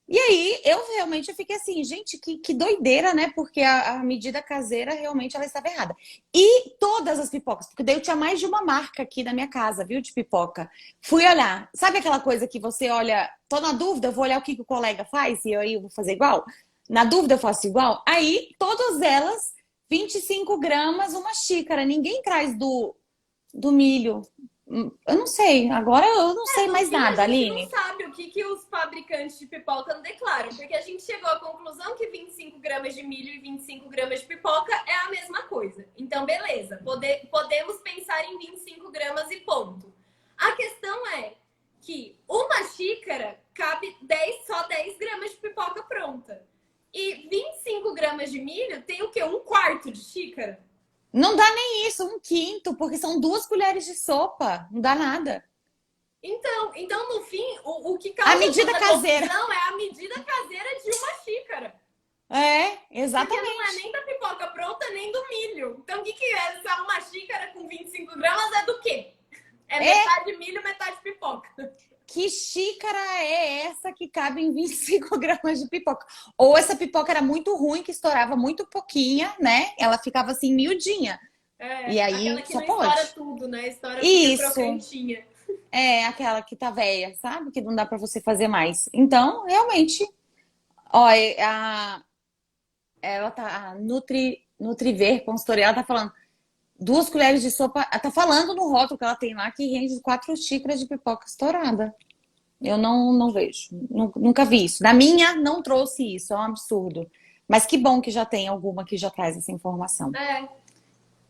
E aí, eu realmente fiquei assim, gente, que doideira, né? Porque a medida caseira realmente ela estava errada. E todas as pipocas, porque daí eu tinha mais de uma marca aqui na minha casa, viu, de pipoca. Fui olhar, sabe aquela coisa que você olha, tô na dúvida, eu vou olhar o que o colega faz e aí eu vou fazer igual? Na dúvida eu faço igual? Aí, todas elas, 25 gramas, uma xícara. Ninguém traz do milho. Eu não sei, agora eu não sei mais nada, Aline. A gente não sabe o que os fabricantes de pipoca não declaram, porque a gente chegou à conclusão que 25 gramas de milho e 25 gramas de pipoca é a mesma coisa. Então, beleza, podemos pensar em 25 gramas e ponto. A questão é que uma xícara cabe só 10 gramas de pipoca pronta. E 25 gramas de milho tem o quê? 1/4 de xícara? Não dá nem isso, 1/5, porque são 2 colheres de sopa. Não dá nada. Então no fim, o que causa a medida caseira não é a medida caseira de uma xícara. É, Porque não é exatamente. nem da pipoca pronta, nem do milho. Então, o que é? Só uma xícara com 25 gramas é do quê? É É, metade milho, metade pipoca. que xícara é essa que cabe em 25 gramas de pipoca? Ou essa pipoca era muito ruim, que estourava muito pouquinha, né? Ela ficava assim, miudinha. E É, aquela aí que só não estoura pode. tudo, né? Estoura, fica Isso. crocantinha. É aquela que tá velha, sabe? Que não dá pra você fazer mais. Então, realmente, ó, ela tá, a Nutriver consultoria, ela tá falando 2 colheres de sopa, ela tá falando no rótulo que ela tem lá que rende 4 xícaras de pipoca estourada. Eu não vejo, nunca vi isso. Na minha, não trouxe isso, é um absurdo. Mas que bom que já tem alguma que já traz essa informação. É.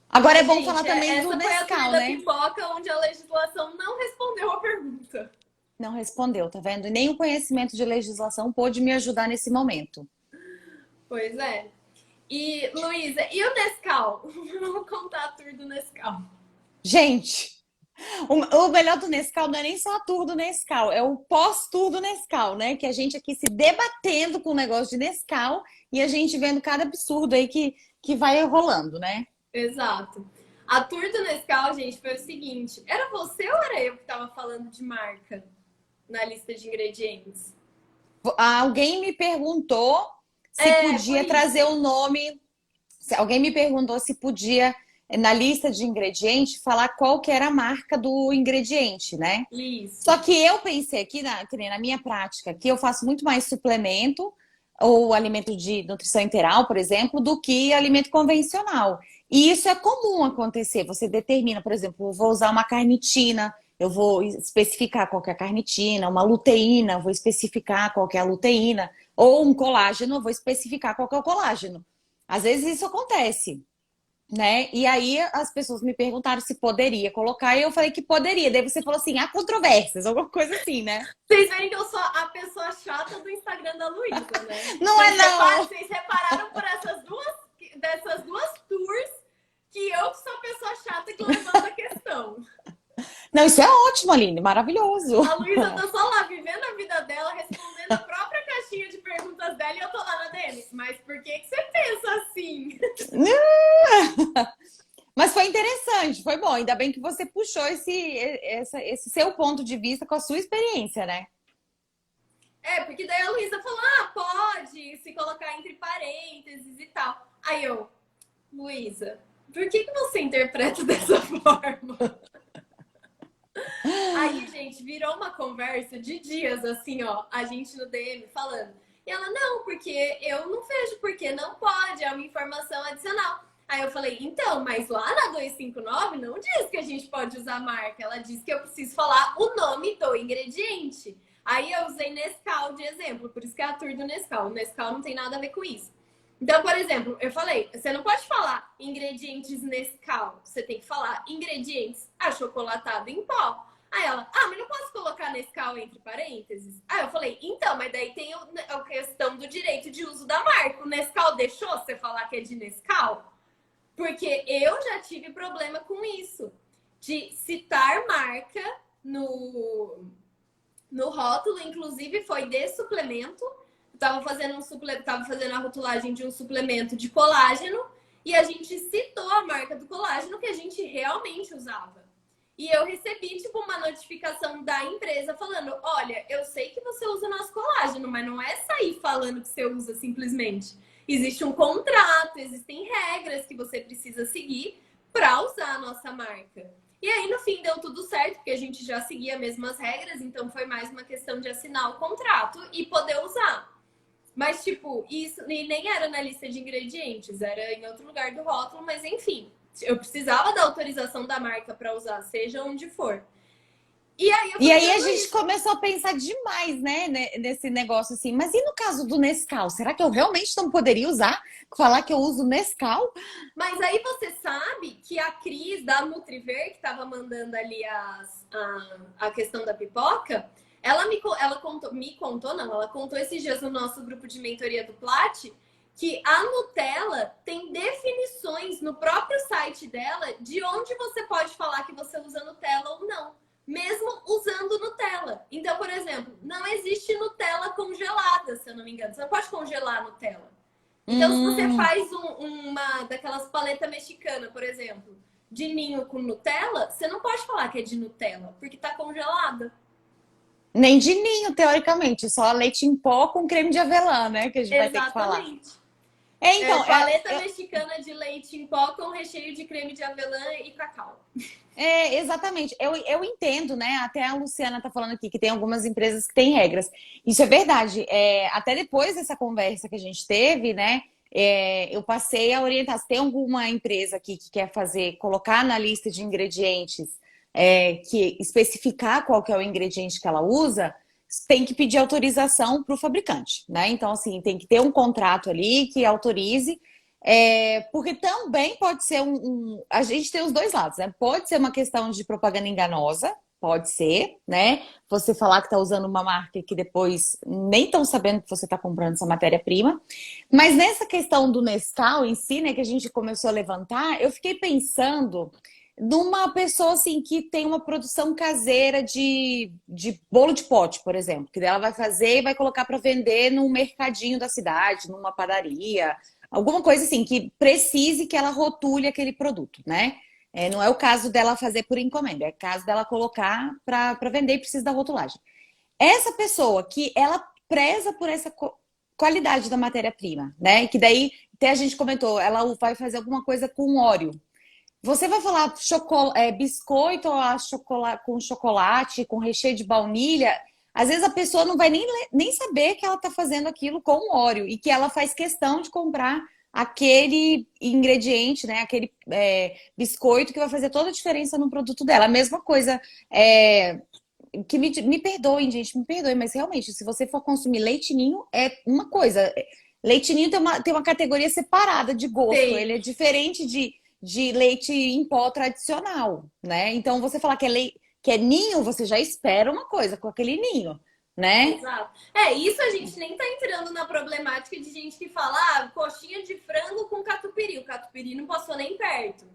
Agora é Mas, bom falar gente, também do essa foi a tour Nescau, da né? pipoca onde a legislação não respondeu a pergunta. Não respondeu, tá vendo? E nem o conhecimento de legislação pôde me ajudar nesse momento. Pois é. E, Luísa, e o Nescau? Vamos contar a tour do Nescau. Gente, o melhor do Nescau não é nem só a tour do Nescau, é o pós-tour do Nescau, né? Que a gente aqui se debatendo com o negócio de Nescau e a gente vendo cada absurdo aí que vai rolando, né? Exato. A tour do Nescau, gente, foi o seguinte: era você ou era eu que tava falando de marca na lista de ingredientes? Alguém me perguntou se É, foi podia trazer isso. o nome. Alguém me perguntou se podia, na lista de ingredientes, falar qual que era a marca do ingrediente, né? Só Isso. que eu pensei aqui, que nem na minha prática, que eu faço muito mais suplemento ou alimento de nutrição integral, por exemplo, do que alimento convencional. E isso é comum acontecer. Você determina, por exemplo, eu vou usar uma carnitina, eu vou especificar qual que é a carnitina, uma luteína, eu vou especificar qual que é a luteína, ou um colágeno, eu vou especificar qual que é o colágeno. Às vezes isso acontece, né? E aí as pessoas me perguntaram se poderia colocar, e eu falei que poderia. Daí você falou assim, há controvérsias, alguma coisa assim, né? Vocês veem que eu sou a pessoa chata do Instagram da Luísa, né? Não é não! Vocês repararam por dessas duas tours que eu sou a pessoa chata que levanta a questão. Não, isso é ótimo, Aline, maravilhoso. A Luísa tá só lá vivendo a vida dela, respondendo a própria caixinha de perguntas dela e eu tô lá na DM. Mas por que você pensa assim? Mas foi interessante, foi bom. Ainda bem que você puxou esse seu ponto de vista com a sua experiência, né? É, porque daí a Luísa falou: ah, pode se colocar entre parênteses e tal. Aí eu, Luísa, por que você interpreta dessa forma? Aí, gente, virou uma conversa de dias, assim, ó, a gente no DM falando. E ela, não, porque eu não vejo porque não pode, é uma informação adicional. Aí eu falei, então, mas lá na 259 não diz que a gente pode usar marca, ela diz que eu preciso falar o nome do ingrediente. Aí eu usei Nescau de exemplo, por isso que é a tour do Nescau. O Nescau não tem nada a ver com isso. Então, por exemplo, eu falei, você não pode falar ingredientes Nescau, você tem que falar ingredientes achocolatado em pó. Aí ela, mas não posso colocar Nescau entre parênteses? Aí eu falei, então, mas daí tem a questão do direito de uso da marca. O Nescau deixou você falar que é de Nescau? Porque eu já tive problema com isso. De citar marca no rótulo, inclusive foi de suplemento. Tava fazendo a rotulagem de um suplemento de colágeno e a gente citou a marca do colágeno que a gente realmente usava. E eu recebi, tipo, uma notificação da empresa falando: olha, eu sei que você usa nosso colágeno, mas não é sair falando que você usa simplesmente. Existe um contrato, existem regras que você precisa seguir para usar a nossa marca. E aí, no fim, deu tudo certo, porque a gente já seguia as mesmas regras, então foi mais uma questão de assinar o contrato e poder usar. Mas, tipo, isso nem era na lista de ingredientes, era em outro lugar do rótulo, mas enfim. Eu precisava da autorização da marca para usar, seja onde for. E aí eu E falei, aí a gente Luísa, começou a pensar demais, né, nesse negócio assim. Mas e no caso do Nescau? Será que eu realmente não poderia usar? Falar que eu uso Nescau? mas aí você sabe que a Cris da Nutriver, que estava mandando ali a questão da pipoca, ela contou esses dias no nosso grupo de mentoria do Plat, que a Nutella tem definições no próprio site dela de onde você pode falar que você usa Nutella ou não, mesmo usando Nutella. Então, por exemplo, não existe Nutella congelada, se eu não me engano. Você não pode congelar a Nutella. Então, se você Hum, faz uma daquelas paletas mexicanas, por exemplo, de ninho com Nutella, você não pode falar que é de Nutella, porque tá congelada. nem de ninho, teoricamente, só leite em pó com creme de avelã, né? Que a gente vai ter que falar. Exatamente. É, É então, paleta mexicana de leite em pó com recheio de creme de avelã e cacau. exatamente. Eu entendo, né? Até a Luciana tá falando aqui que tem algumas empresas que têm regras. Isso é verdade. Até depois dessa conversa que a gente teve, né? Eu passei a orientar. Se tem alguma empresa aqui que quer fazer, colocar na lista de ingredientes, que especificar qual que é o ingrediente que ela usa, tem que pedir autorização para o fabricante, né? Então, assim, tem que ter um contrato ali que autorize. Porque também pode ser A gente tem os dois lados, né? Pode ser uma questão de propaganda enganosa, pode ser, né? Você falar que está usando uma marca que depois nem estão sabendo que você está comprando essa matéria-prima. Mas nessa questão do Nescau em si, né, que a gente começou a levantar, eu fiquei pensando numa pessoa assim que tem uma produção caseira de bolo de pote, por exemplo, que ela vai fazer e vai colocar para vender num mercadinho da cidade, numa padaria. Alguma coisa assim que precise que ela rotule aquele produto, né? Não é o caso dela fazer por encomenda, é o caso dela colocar para vender e precisa da rotulagem. Essa pessoa que ela preza por essa qualidade da matéria-prima, né? Que daí, até a gente comentou, ela vai fazer alguma coisa com óleo. Você vai falar biscoito com chocolate, com recheio de baunilha. Às vezes a pessoa não vai nem saber que ela está fazendo aquilo com óleo e que ela faz questão de comprar aquele ingrediente, né? Aquele biscoito que vai fazer toda a diferença no produto dela. A mesma coisa, que me perdoem, gente, me perdoem, mas realmente, se você for consumir leite ninho, é uma coisa. Leite ninho tem uma categoria separada de gosto. Ele Tem. é diferente de leite em pó tradicional, né? Então, você falar que é ninho, você já espera uma coisa com aquele ninho, né? Exato. Isso a gente nem tá entrando na problemática de gente que fala coxinha de frango com catupiry. O catupiry não passou nem perto.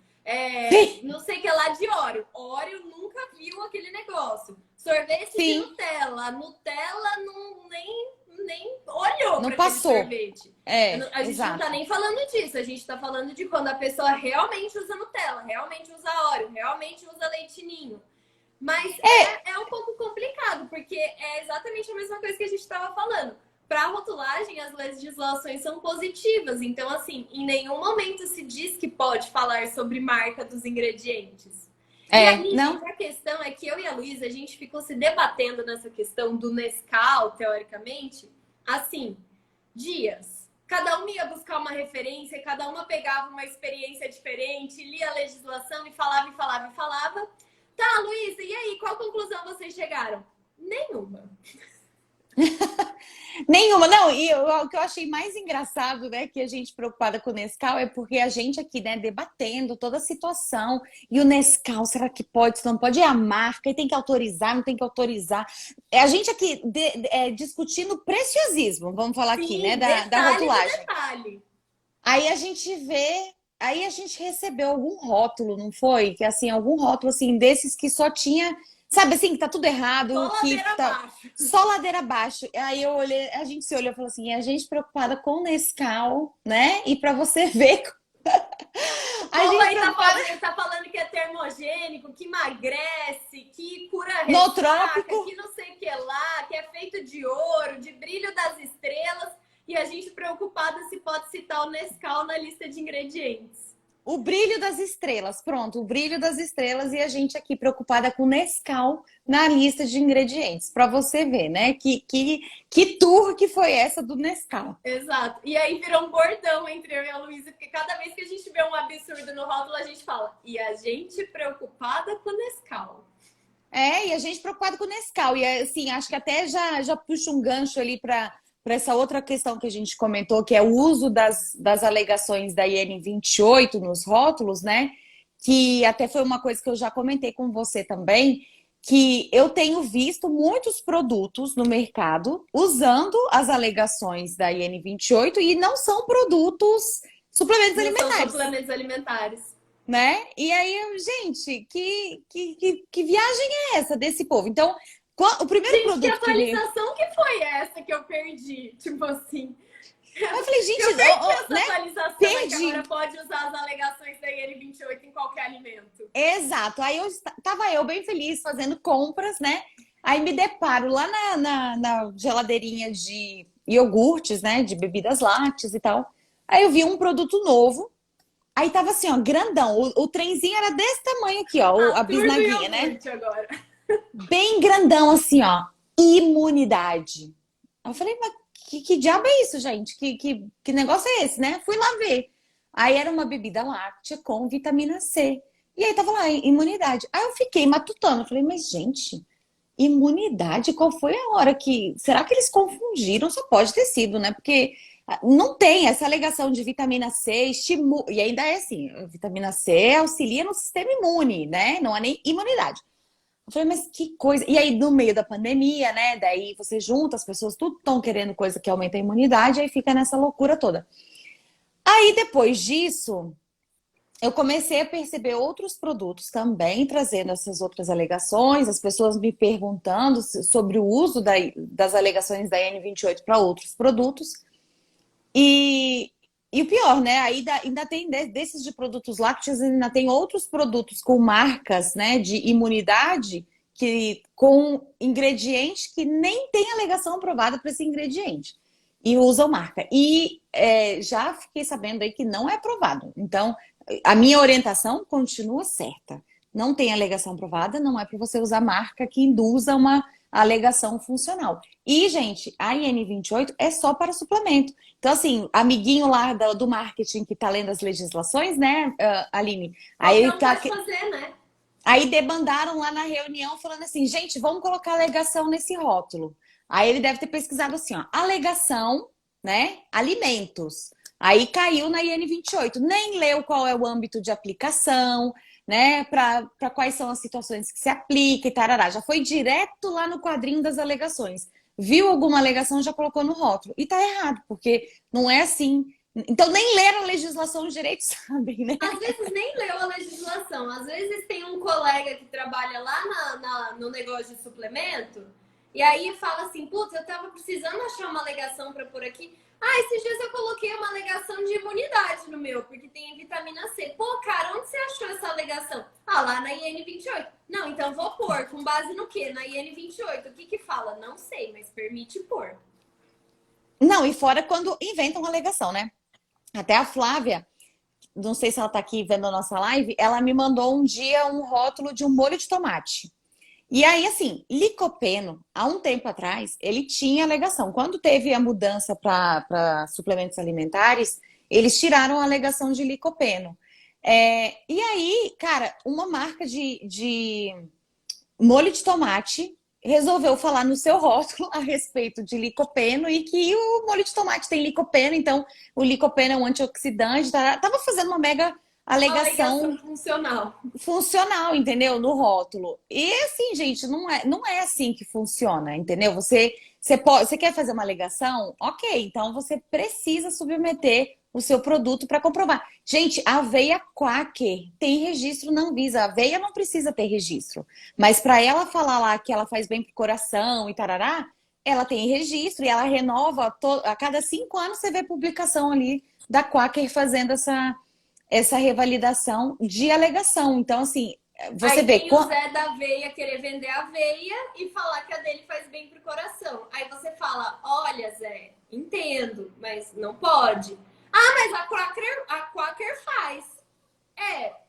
Sim, Não sei o que lá de Oreo. Oreo nunca viu aquele negócio. Sorvete de sim, Nutella. Nutella não, nem olhou não para aquele passou. sorvete. A gente não tá Exato. nem falando disso. A gente tá falando de quando a pessoa realmente usa Nutella, realmente usa Oreo, realmente usa leite ninho. Mas é um pouco complicado, porque é exatamente a mesma coisa que a gente estava falando. Para a rotulagem, as legislações são positivas. Então, assim, em nenhum momento se diz que pode falar sobre marca dos ingredientes. E aí, Não? gente, a questão é que eu e a Luísa, a gente ficou se debatendo nessa questão do Nescau, teoricamente, assim, dias. Cada uma ia buscar uma referência, cada uma pegava uma experiência diferente, lia a legislação e falava, e falava, e falava. Tá, Luísa, e aí, qual conclusão vocês chegaram? Nenhuma. Nenhuma, não. E o que eu achei mais engraçado, né, que a gente preocupada com o Nescau é porque a gente aqui, né, debatendo toda a situação. E o Nescau, será que pode? Se não pode? É a marca, e tem que autorizar, não tem que autorizar. A gente aqui discutindo preciosismo, vamos falar aqui, né, Sim, da detalhe do rotulagem. detalhe. Aí a gente vê, aí a gente recebeu algum rótulo, não foi? Que assim, algum rótulo assim desses que só tinha, sabe assim, que tá tudo Só errado, que ladeira tá abaixo. só ladeira abaixo. Aí eu olhei, a gente se olhou e falou assim, e a gente preocupada com o Nescau, né? E pra você ver, O a povo gente aí preocupada tá falando que é termogênico, que emagrece, que cura no ressaca, trópico. que não sei o que lá, que é feito de ouro, de brilho das estrelas. E a gente preocupada se pode citar o Nescau na lista de ingredientes. O brilho das estrelas, pronto, o brilho das estrelas e a gente aqui preocupada com Nescau na lista de ingredientes, para você ver, né? Que tour que foi essa do Nescau. Exato. E aí virou um bordão entre eu e a Luísa, porque cada vez que a gente vê um absurdo no rótulo, a gente fala, e a gente preocupada com o Nescau. E a gente preocupada com o Nescau. E assim, acho que até já puxa um gancho ali para essa outra questão que a gente comentou, que é o uso das alegações da IN 28 nos rótulos, né? Que até foi uma coisa que eu já comentei com você também, que eu tenho visto muitos produtos no mercado usando as alegações da IN 28 e não são produtos suplementos Não são alimentares, suplementos alimentares. né? E aí, gente, que viagem é essa desse povo? Então, o primeiro Gente, que produto que veio. atualização que foi essa que eu perdi? Tipo assim. Aí eu falei, gente, Eu perdi essa né? atualização, é que Perdi. agora pode usar as alegações da IN28 em qualquer alimento. Exato. Aí tava eu bem feliz fazendo compras, né? Aí me deparo lá na geladeirinha de iogurtes, né? De bebidas lácteas e tal. Aí eu vi um produto novo. Aí tava assim, ó, grandão. O trenzinho era desse tamanho aqui, ó, A a tour do bisnaguinha, né? iogurte agora. Bem grandão, assim, ó. Imunidade. Aí eu falei, mas que diabo é isso, gente? Que negócio é esse, né? Fui lá ver. Aí era uma bebida láctea com vitamina C. E aí tava lá, imunidade. Aí eu fiquei matutando. Eu falei, mas gente, imunidade, qual foi a hora que. Será que eles confundiram? Só pode ter sido, né? Porque não tem essa alegação de vitamina C, estimula. E ainda é assim: a vitamina C auxilia no sistema imune, né? Não é nem imunidade. Eu falei, mas que coisa. E aí, no meio da pandemia, né? Daí você junta, as pessoas tudo estão querendo coisa que aumenta a imunidade, aí fica nessa loucura toda. Aí, depois disso, eu comecei a perceber outros produtos também trazendo essas outras alegações, as pessoas me perguntando sobre o uso das alegações da N28 para outros produtos. E o pior, né? Ainda tem desses de produtos lácteos, ainda tem outros produtos com marcas, né, de imunidade que com ingrediente que nem tem alegação aprovada para esse ingrediente e usam marca. E já fiquei sabendo aí que não é aprovado. Então, a minha orientação continua certa. Não tem alegação aprovada, não é para você usar marca que induza uma alegação funcional. E, gente, a IN28 é só para suplemento. Então, assim, amiguinho lá do marketing que tá lendo as legislações, né, Aline? Qualquer Aí, um pode fazer, né? aí debandaram lá na reunião falando assim, gente, vamos colocar alegação nesse rótulo. Aí ele deve ter pesquisado assim, ó, alegação, né, alimentos. Aí caiu na IN28, nem leu qual é o âmbito de aplicação, né, para quais são as situações que se aplica e tarará. Já foi direto lá no quadrinho das alegações. Viu alguma alegação, já colocou no rótulo. E tá errado, porque não é assim. Então nem leram a legislação direito, sabem, né? Às vezes nem leu a legislação. Às vezes tem um colega que trabalha lá no negócio de suplemento e aí fala assim, putz, eu tava precisando achar uma alegação para pôr aqui. Ah, esses dias eu coloquei uma alegação de imunidade no meu, porque tem vitamina C. Pô, cara, onde você achou essa alegação? Ah, lá na IN28. Não, então vou pôr. Com base no quê? Na IN28. O que que fala? Não sei, mas permite pôr. Não, e fora quando inventam uma alegação, né? Até a Flávia, não sei se ela tá aqui vendo a nossa live, ela me mandou um dia um rótulo de um molho de tomate. E aí, assim, licopeno, há um tempo atrás, ele tinha alegação. Quando teve a mudança para suplementos alimentares, eles tiraram a alegação de licopeno. E aí, cara, uma marca de molho de tomate resolveu falar no seu rótulo a respeito de licopeno e que o molho de tomate tem licopeno, então o licopeno é um antioxidante. Tava fazendo uma mega alegação funcional. funcional, entendeu? No rótulo. E assim, gente, não é assim que funciona, entendeu? Você quer fazer uma alegação? Ok, então você precisa submeter o seu produto para comprovar. Gente, a aveia Quaker tem registro na Anvisa. A aveia não precisa ter registro. Mas para ela falar lá que ela faz bem pro coração e tarará, ela tem registro e ela renova a cada 5 anos você vê publicação ali da Quaker fazendo essa revalidação de alegação. Então, assim, você aí vê... tem o Zé da aveia querer vender aveia e falar que a dele faz bem pro coração. Aí você fala, olha, Zé, entendo, mas não pode. Ah, mas a Quaker faz.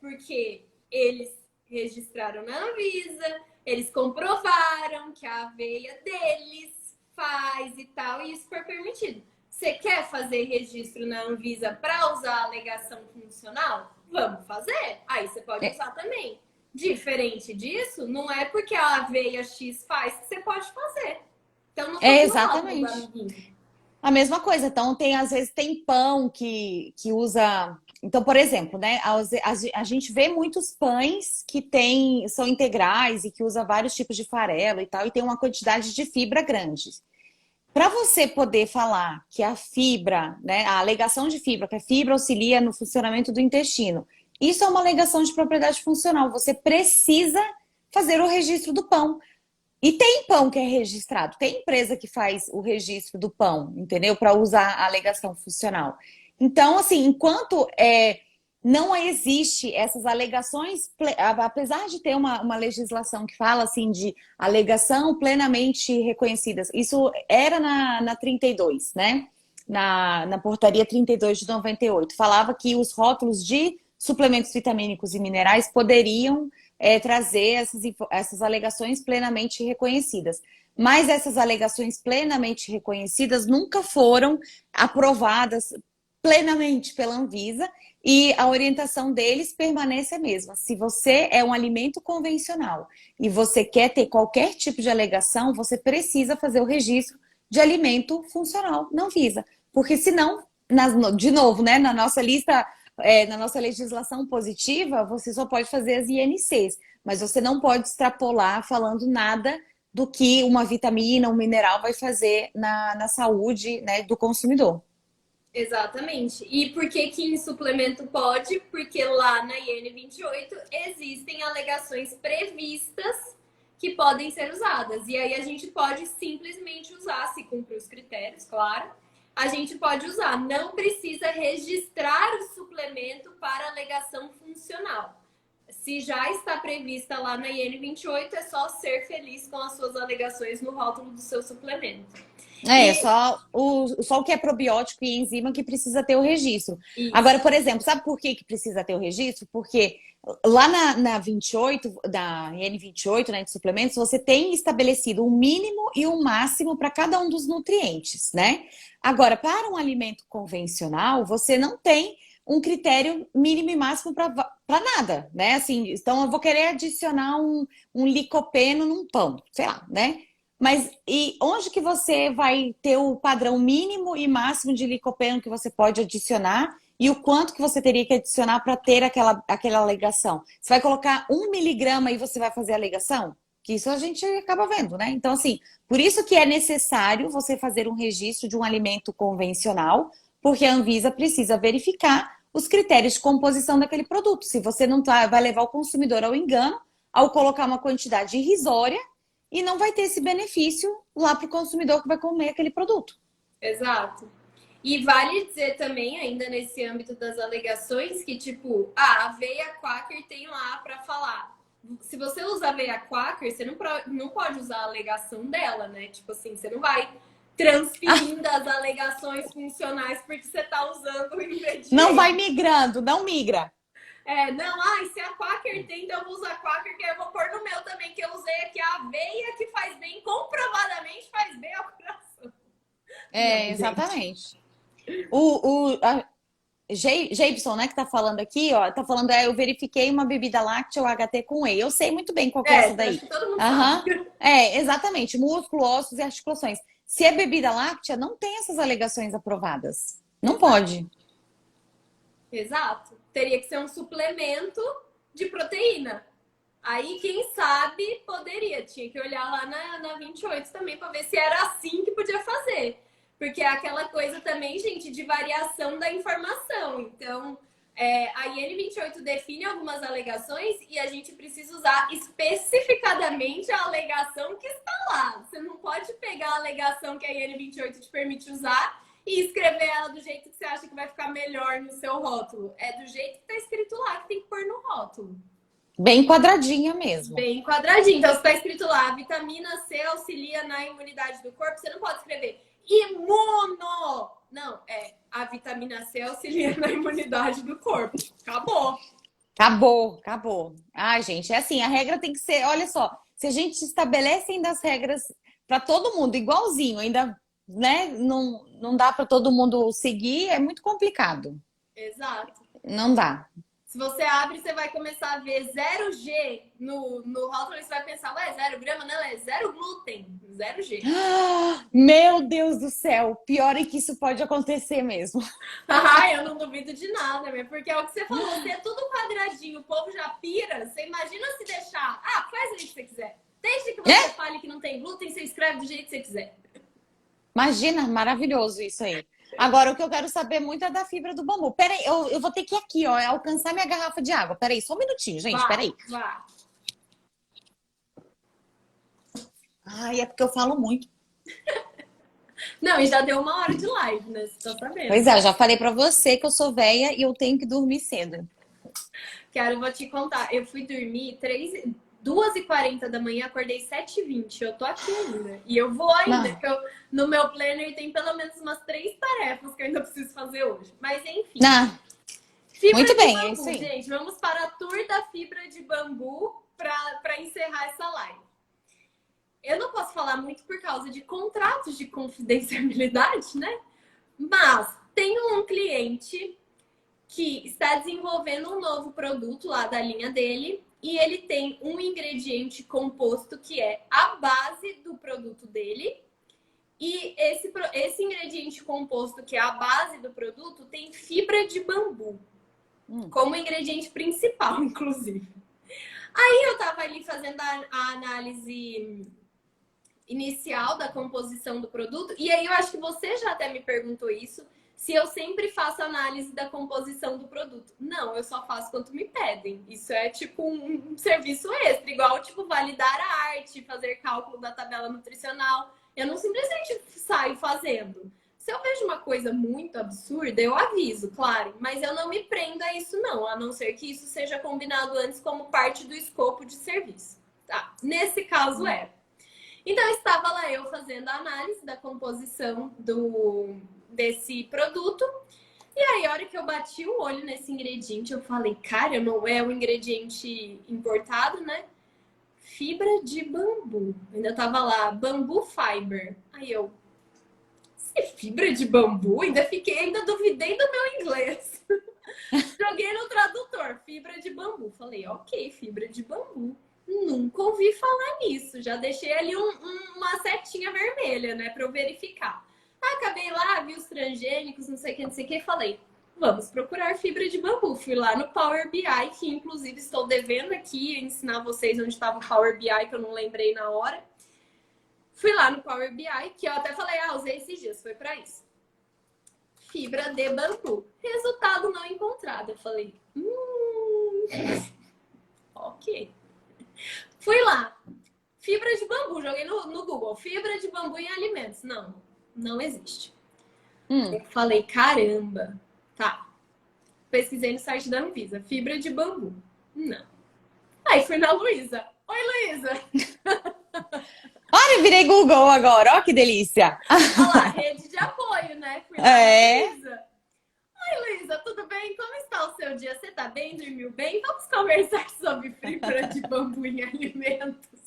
Porque eles registraram na Anvisa, eles comprovaram que a aveia deles faz e tal, e isso foi permitido. Você quer fazer registro na Anvisa para usar a alegação funcional? Vamos fazer. Aí você pode usar também. Diferente disso, não é porque a aveia X faz que você pode fazer. Então não exatamente a mesma coisa. Então às vezes tem pão que usa. Então, por exemplo, né, a gente vê muitos pães que são integrais e que usa vários tipos de farelo e tal, e tem uma quantidade de fibra grande. Para você poder falar que a fibra, né, a alegação de fibra, que a fibra auxilia no funcionamento do intestino, isso é uma alegação de propriedade funcional. Você precisa fazer o registro do pão. E tem pão que é registrado, tem empresa que faz o registro do pão, entendeu? Para usar a alegação funcional. Então, assim, enquanto não existe essas alegações, apesar de ter uma legislação que fala assim de alegação plenamente reconhecidas, isso era na 32, né? Na portaria 32 de 98, falava que os rótulos de suplementos vitamínicos e minerais poderiam trazer essas alegações plenamente reconhecidas. Mas essas alegações plenamente reconhecidas nunca foram aprovadas plenamente pela Anvisa e a orientação deles permanece a mesma. Se você é um alimento convencional e você quer ter qualquer tipo de alegação, você precisa fazer o registro de alimento funcional na Anvisa. Porque senão, de novo, né, na nossa lista, na nossa legislação positiva, você só pode fazer as INCs, mas você não pode extrapolar falando nada do que uma vitamina, um mineral vai fazer na saúde, né, do consumidor. Exatamente. E por que que em suplemento pode? Porque lá na IN 28 existem alegações previstas que podem ser usadas. E aí a gente pode simplesmente usar, se cumprir os critérios, claro. A gente pode usar. Não precisa registrar o suplemento para alegação funcional. Se já está prevista lá na IN 28, é só ser feliz com as suas alegações no rótulo do seu suplemento. Só o que é probiótico e enzima que precisa ter o registro. Isso. Agora, por exemplo, sabe por que precisa ter o registro? Porque lá na 28, da N28, né, de suplementos, você tem estabelecido um mínimo e um máximo para cada um dos nutrientes, né? Agora, para um alimento convencional, você não tem um critério mínimo e máximo para nada, né? Assim, então eu vou querer adicionar um licopeno num pão, sei lá, né? Mas e onde que você vai ter o padrão mínimo e máximo de licopeno que você pode adicionar e o quanto que você teria que adicionar para ter aquela alegação? Você vai colocar 1 miligrama e você vai fazer a alegação? Que isso a gente acaba vendo, né? Então, assim, por isso que é necessário você fazer um registro de um alimento convencional, porque a Anvisa precisa verificar os critérios de composição daquele produto. Se você não vai levar o consumidor ao engano ao colocar uma quantidade irrisória e não vai ter esse benefício lá para o consumidor que vai comer aquele produto. Exato. E vale dizer também, ainda nesse âmbito das alegações, que tipo, a aveia Quaker tem lá para falar. Se você usa aveia Quaker, você não pode usar a alegação dela, né? Tipo assim, você não vai transferindo as alegações funcionais porque você tá usando o ingrediente. Não vai migrando, não migra. Se a Quaker tem, então eu vou usar a Quaker, que eu vou pôr no meu também, que eu usei aqui a aveia que faz bem, comprovadamente faz bem ao coração. Exatamente. O Jameson, né, que tá falando aqui, ó, tá falando, eu verifiquei uma bebida láctea ou HT com whey. Eu sei muito bem qual que é essa daí. Acho que todo mundo sabe. Exatamente. Músculo, ossos e articulações. Se é bebida láctea, não tem essas alegações aprovadas. Não pode. Exato. Teria que ser um suplemento de proteína. Aí, quem sabe, poderia. Tinha que olhar lá na 28 também para ver se era assim que podia fazer. Porque é aquela coisa também, gente, de variação da informação. Então, a IN 28 define algumas alegações e a gente precisa usar especificadamente a alegação que está lá. Você não pode pegar a alegação que a IN 28 te permite usar e escrever ela do jeito que você acha que vai ficar melhor no seu rótulo. É do jeito que está escrito lá que tem que pôr no rótulo. Bem quadradinha mesmo. Bem quadradinho. Então, se está escrito lá, a vitamina C auxilia na imunidade do corpo, você não pode escrever imuno. Não, a vitamina C auxilia na imunidade do corpo. Acabou. Acabou. Ai, gente, é assim, a regra tem que ser, olha só, se a gente estabelece ainda as regras para todo mundo igualzinho, ainda, né, não dá para todo mundo seguir, é muito complicado. Exato. Não dá. Se você abre, você vai começar a ver 0G no rótulo e você vai pensar, ué, 0 grama? Não, é 0 glúten, 0G. Meu Deus do céu, pior é que isso pode acontecer mesmo. Eu não duvido de nada, né? Porque é o que você falou, se é tudo quadradinho, o povo já pira, você imagina se deixar, faz o que você quiser. Desde que você fale que não tem glúten, você escreve do jeito que você quiser. Imagina, maravilhoso isso aí. Agora, o que eu quero saber muito é da fibra do bambu. Peraí, eu vou ter que ir aqui, ó, alcançar minha garrafa de água. Peraí, só um minutinho, gente, peraí. Vá. Ai, é porque eu falo muito. Não, e já deu 1 hora de live, né? Você tá sabendo. Pois é, eu já falei pra você que eu sou velha e eu tenho que dormir cedo. Cara, eu vou te contar. Eu fui dormir 2h40 da manhã, acordei 7h20. Eu tô aqui ainda. E eu vou ainda, Não, porque no meu planner tem pelo menos umas 3 tarefas que eu ainda preciso fazer hoje. Mas enfim. não, Fibra muito de bem, é isso bambu, aí. gente. Vamos para a tour da fibra de bambu para encerrar essa live. Eu não posso falar muito por causa de contratos de confidencialidade, né? Mas tenho um cliente que está desenvolvendo um novo produto lá da linha dele e ele tem um ingrediente composto que é a base do produto dele. E esse ingrediente composto, que é a base do produto, tem fibra de bambu como ingrediente principal, inclusive. Aí eu tava ali fazendo a análise inicial da composição do produto, e aí eu acho que você já até me perguntou isso, se eu sempre faço análise da composição do produto. Não, eu só faço quanto me pedem. Isso é tipo um serviço extra, igual tipo validar a arte, fazer cálculo da tabela nutricional. Eu não simplesmente saio fazendo. Se eu vejo uma coisa muito absurda, eu aviso, claro, mas eu não me prendo a isso não, a não ser que isso seja combinado antes como parte do escopo de serviço. Tá? Nesse caso é. Então estava lá eu fazendo a análise da composição desse produto. E aí, a hora que eu bati o olho nesse ingrediente, eu falei, cara, não é um ingrediente importado, né? Fibra de bambu. Ainda tava lá, bambu fiber. Aí eu, se é fibra de bambu? Ainda duvidei do meu inglês. Joguei no tradutor, fibra de bambu. Falei, ok, fibra de bambu. Nunca ouvi falar nisso. Já deixei ali uma setinha vermelha, né, para eu verificar. Acabei lá, vi os transgênicos, não sei o que, e falei, vamos procurar fibra de bambu. Fui lá no Power BI, que inclusive estou devendo aqui ensinar vocês onde estava o Power BI, que eu não lembrei na hora. Fui lá no Power BI, que eu até falei, usei esses dias, foi para isso. Fibra de bambu. Resultado não encontrado. Eu falei, ok. Fui lá. Fibra de bambu. Joguei no Google. Fibra de bambu em alimentos. Não, não existe. Eu falei, caramba. Tá. Pesquisei no site da Anvisa. Fibra de bambu. Não. Aí fui na Luísa. Oi, Luísa. Olha, eu virei Google agora, ó que delícia. Olha lá, rede de apoio, né? Fui lá na Luísa. Oi, Luísa, tudo bem? Como está o seu dia? Você tá bem? Dormiu bem? Vamos conversar sobre fibra de bambu em alimentos.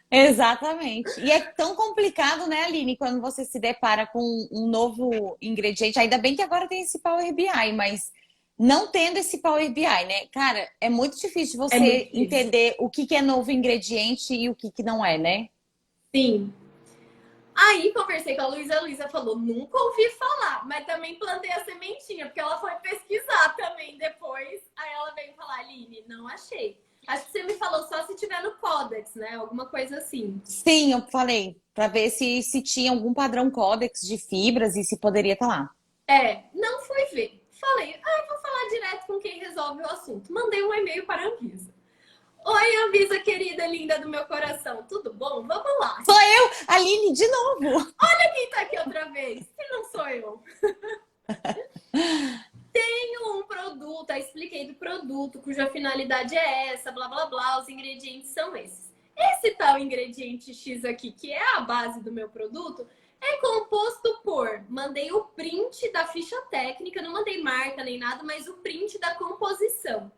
Exatamente. E é tão complicado, né, Aline, quando você se depara com um novo ingrediente. Ainda bem que agora tem esse Power BI, mas não tendo esse Power BI, né? Cara, é muito difícil É muito você difícil. entender o que é novo ingrediente e o que não é, né? Sim. Aí conversei com a Luísa falou, nunca ouvi falar, mas também plantei a sementinha, porque ela foi pesquisar também depois. Aí ela veio falar, Aline, não achei. Acho que você me falou só se tiver no Codex, né? Alguma coisa assim. Sim, eu falei, para ver se tinha algum padrão Codex de fibras e se poderia estar lá. Não fui ver. Falei, vou falar direto com quem resolve o assunto. Mandei um e-mail para a Anvisa. Oi, Anvisa querida, linda do meu coração. Tudo bom? Vamos lá. Sou eu, Aline, de novo. Olha quem tá aqui outra vez. Se não sou eu. Tenho um produto, expliquei do produto, cuja finalidade é essa, blá blá blá, os ingredientes são esses. Esse tal ingrediente X aqui, que é a base do meu produto, é composto por. Mandei o print da ficha técnica, não mandei marca nem nada, mas o print da composição.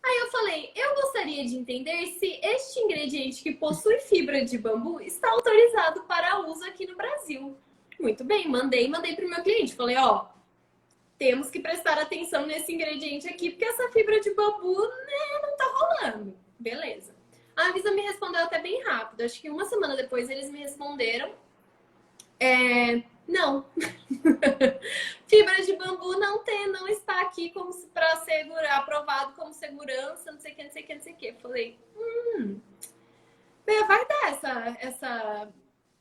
Aí eu falei, eu gostaria de entender se este ingrediente que possui fibra de bambu está autorizado para uso aqui no Brasil. Muito bem, mandei para o meu cliente. Falei, temos que prestar atenção nesse ingrediente aqui, porque essa fibra de bambu, né, não tá rolando. Beleza. A Anvisa me respondeu até bem rápido. Acho que uma semana depois eles me responderam. Não. Fibra de bambu não está aqui como para ser aprovado como segurança, não sei o que, não sei o que, não sei o que. Falei, vai dar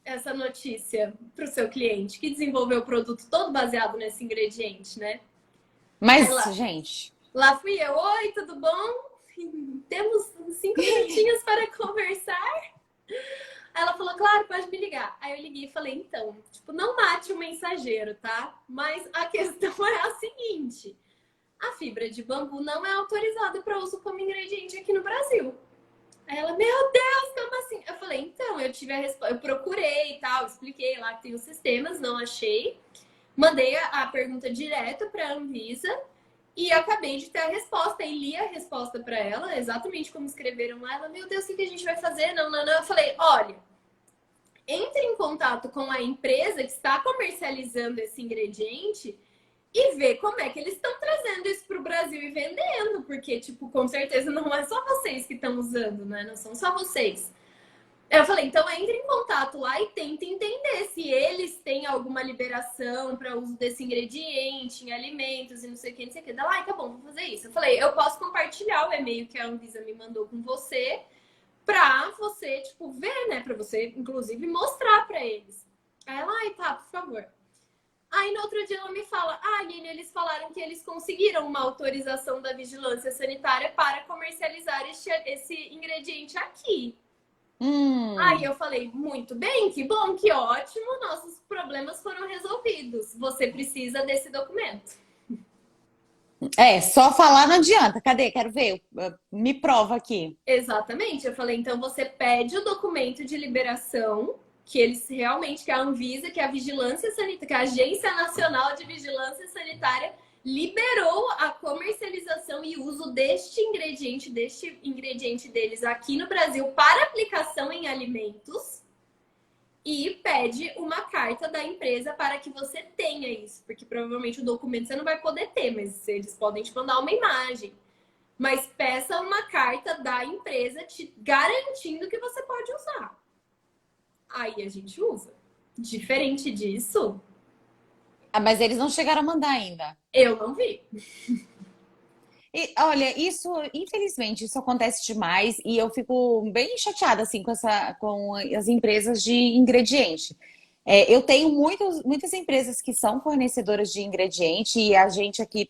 essa notícia para o seu cliente que desenvolveu o produto todo baseado nesse ingrediente, né? Mas, gente... Lá fui eu. Oi, tudo bom? Temos 5 minutinhos para conversar. Aí ela falou, claro, pode me ligar. Aí eu liguei e falei, então, tipo, não mate o mensageiro, tá? Mas a questão é a seguinte: a fibra de bambu não é autorizada para uso como ingrediente aqui no Brasil. Aí ela, meu Deus, como assim? Eu falei, então, eu tive a resposta, eu procurei e tal, expliquei lá que tem os sistemas, não achei. Mandei a pergunta direto para a Anvisa e acabei de ter a resposta. E li a resposta para ela, exatamente como escreveram lá. Ela, meu Deus, o que a gente vai fazer? Não, não, não. Eu falei, olha, entre em contato com a empresa que está comercializando esse ingrediente e ver como é que eles estão trazendo isso para o Brasil e vendendo, porque, tipo, com certeza não é só vocês que estão usando, né? Não são só vocês. Eu falei, então entre em contato lá e tenta entender se eles têm alguma liberação para uso desse ingrediente em alimentos e não sei o que, não sei o que. Ela, ai, tá bom, vou fazer isso. Eu falei, eu posso compartilhar o e-mail que a Anvisa me mandou com você pra você, tipo, ver, né? Pra você, inclusive, mostrar pra eles. Aí ela, ai, tá, por favor. Aí no outro dia ela me fala, ah, Aline, eles falaram que eles conseguiram uma autorização da vigilância sanitária para comercializar esse ingrediente aqui. Aí Hum. eu falei, muito bem, que bom, que ótimo, nossos problemas foram resolvidos. Você precisa desse documento. É, só falar não adianta. Cadê? Quero ver. Me prova aqui. Exatamente. Eu falei, então você pede o documento de liberação, que eles realmente, que a Anvisa, que a Vigilância Sanitária, que a Agência Nacional de Vigilância Sanitária liberou a comercialização e uso deste ingrediente deles aqui no Brasil para aplicação em alimentos. E pede uma carta da empresa para que você tenha isso, porque provavelmente o documento você não vai poder ter, mas eles podem te mandar uma imagem. Mas peça uma carta da empresa te garantindo que você pode usar. Aí a gente usa. Diferente disso, Ah, mas eles não chegaram a mandar ainda. eu não vi. E, olha, isso, infelizmente, isso acontece demais e eu fico bem chateada assim com as empresas de ingrediente. É, eu tenho muitas empresas que são fornecedoras de ingrediente e a gente aqui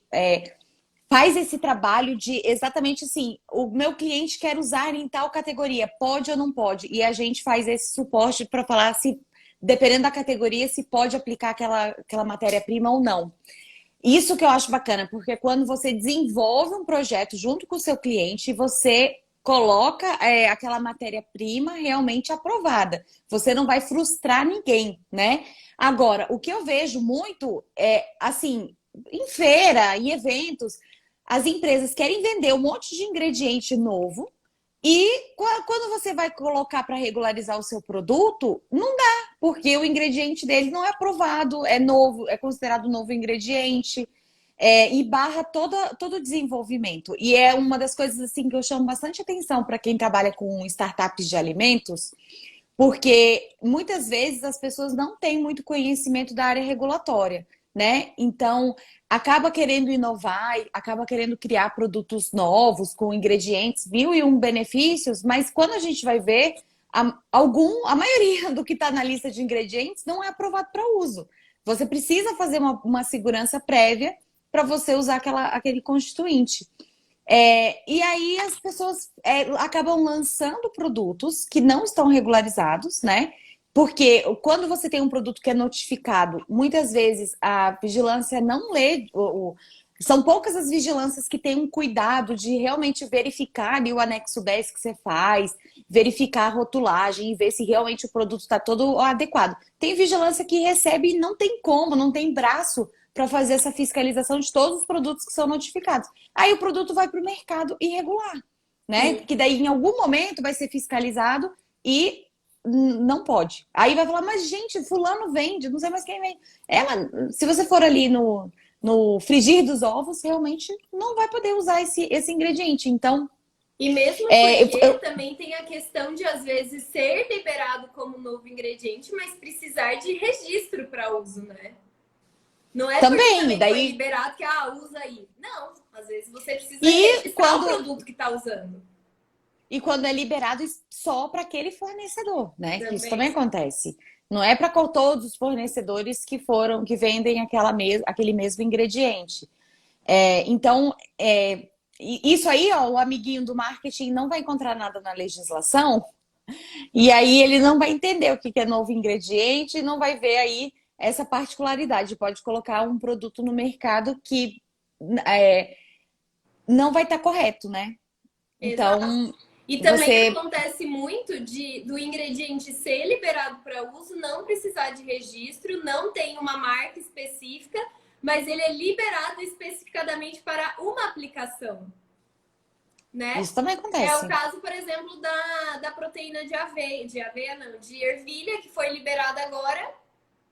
faz esse trabalho de exatamente assim, o meu cliente quer usar em tal categoria, pode ou não pode? E a gente faz esse suporte para falar se, dependendo da categoria, se pode aplicar aquela matéria-prima ou não. Isso que eu acho bacana, porque quando você desenvolve um projeto junto com o seu cliente, você coloca aquela matéria-prima realmente aprovada. Você não vai frustrar ninguém, né? Agora, o que eu vejo muito é assim, em feira, em eventos, as empresas querem vender um monte de ingrediente novo e quando você vai colocar para regularizar o seu produto, não dá, porque o ingrediente dele não é aprovado, é novo, é considerado novo ingrediente, e barra todo o desenvolvimento. E é uma das coisas assim que eu chamo bastante atenção para quem trabalha com startups de alimentos, porque muitas vezes as pessoas não têm muito conhecimento da área regulatória, né? Então, acaba querendo inovar, acaba querendo criar produtos novos com ingredientes, mil e um benefícios, mas quando a gente vai ver, a maioria do que está na lista de ingredientes não é aprovado para uso. Você precisa fazer uma segurança prévia para você usar aquele constituinte. E aí as pessoas acabam lançando produtos que não estão regularizados, né? Porque quando você tem um produto que é notificado, muitas vezes a vigilância não lê. São poucas as vigilâncias que têm um cuidado de realmente verificar ali o anexo 10 que você faz, verificar a rotulagem e ver se realmente o produto está todo adequado. Tem vigilância que recebe e não tem como, não tem braço para fazer essa fiscalização de todos os produtos que são notificados. Aí o produto vai para o mercado irregular, né? Sim. Que daí em algum momento vai ser fiscalizado e não pode. Aí vai falar, mas gente, fulano vende, não sei mais quem vende. Mas se você for ali no frigir dos ovos, realmente não vai poder usar esse ingrediente. Então, E mesmo é, eu, porque eu- também tem a questão de, às vezes, ser liberado como novo ingrediente, mas precisar de registro para uso, né? Não é porque também, também foi daí. liberado que, usa aí. Não, às vezes você precisa E registrar o quando, produto que está usando. e quando é liberado só para aquele fornecedor, né? Que isso também Também. acontece. Não é para todos os fornecedores que vendem aquele mesmo ingrediente. Então, isso aí, ó, o amiguinho do marketing não vai encontrar nada na legislação, E aí ele não vai entender o que que é novo ingrediente e não vai ver aí essa particularidade. Pode colocar um produto no mercado que é, não vai estar correto, né? Exato. Então, E também você. acontece muito do ingrediente ser liberado para uso, não precisar de registro, não tem uma marca específica, mas ele é liberado especificadamente para uma aplicação, né? Isso também É o acontece. caso, por exemplo, da proteína de aveia não, de ervilha, que foi liberada agora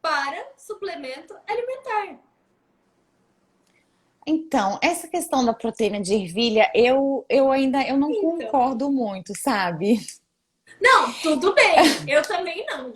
para suplemento alimentar. Então, essa questão da proteína de ervilha, eu ainda eu não Então, concordo muito, sabe? não, tudo bem, eu também não.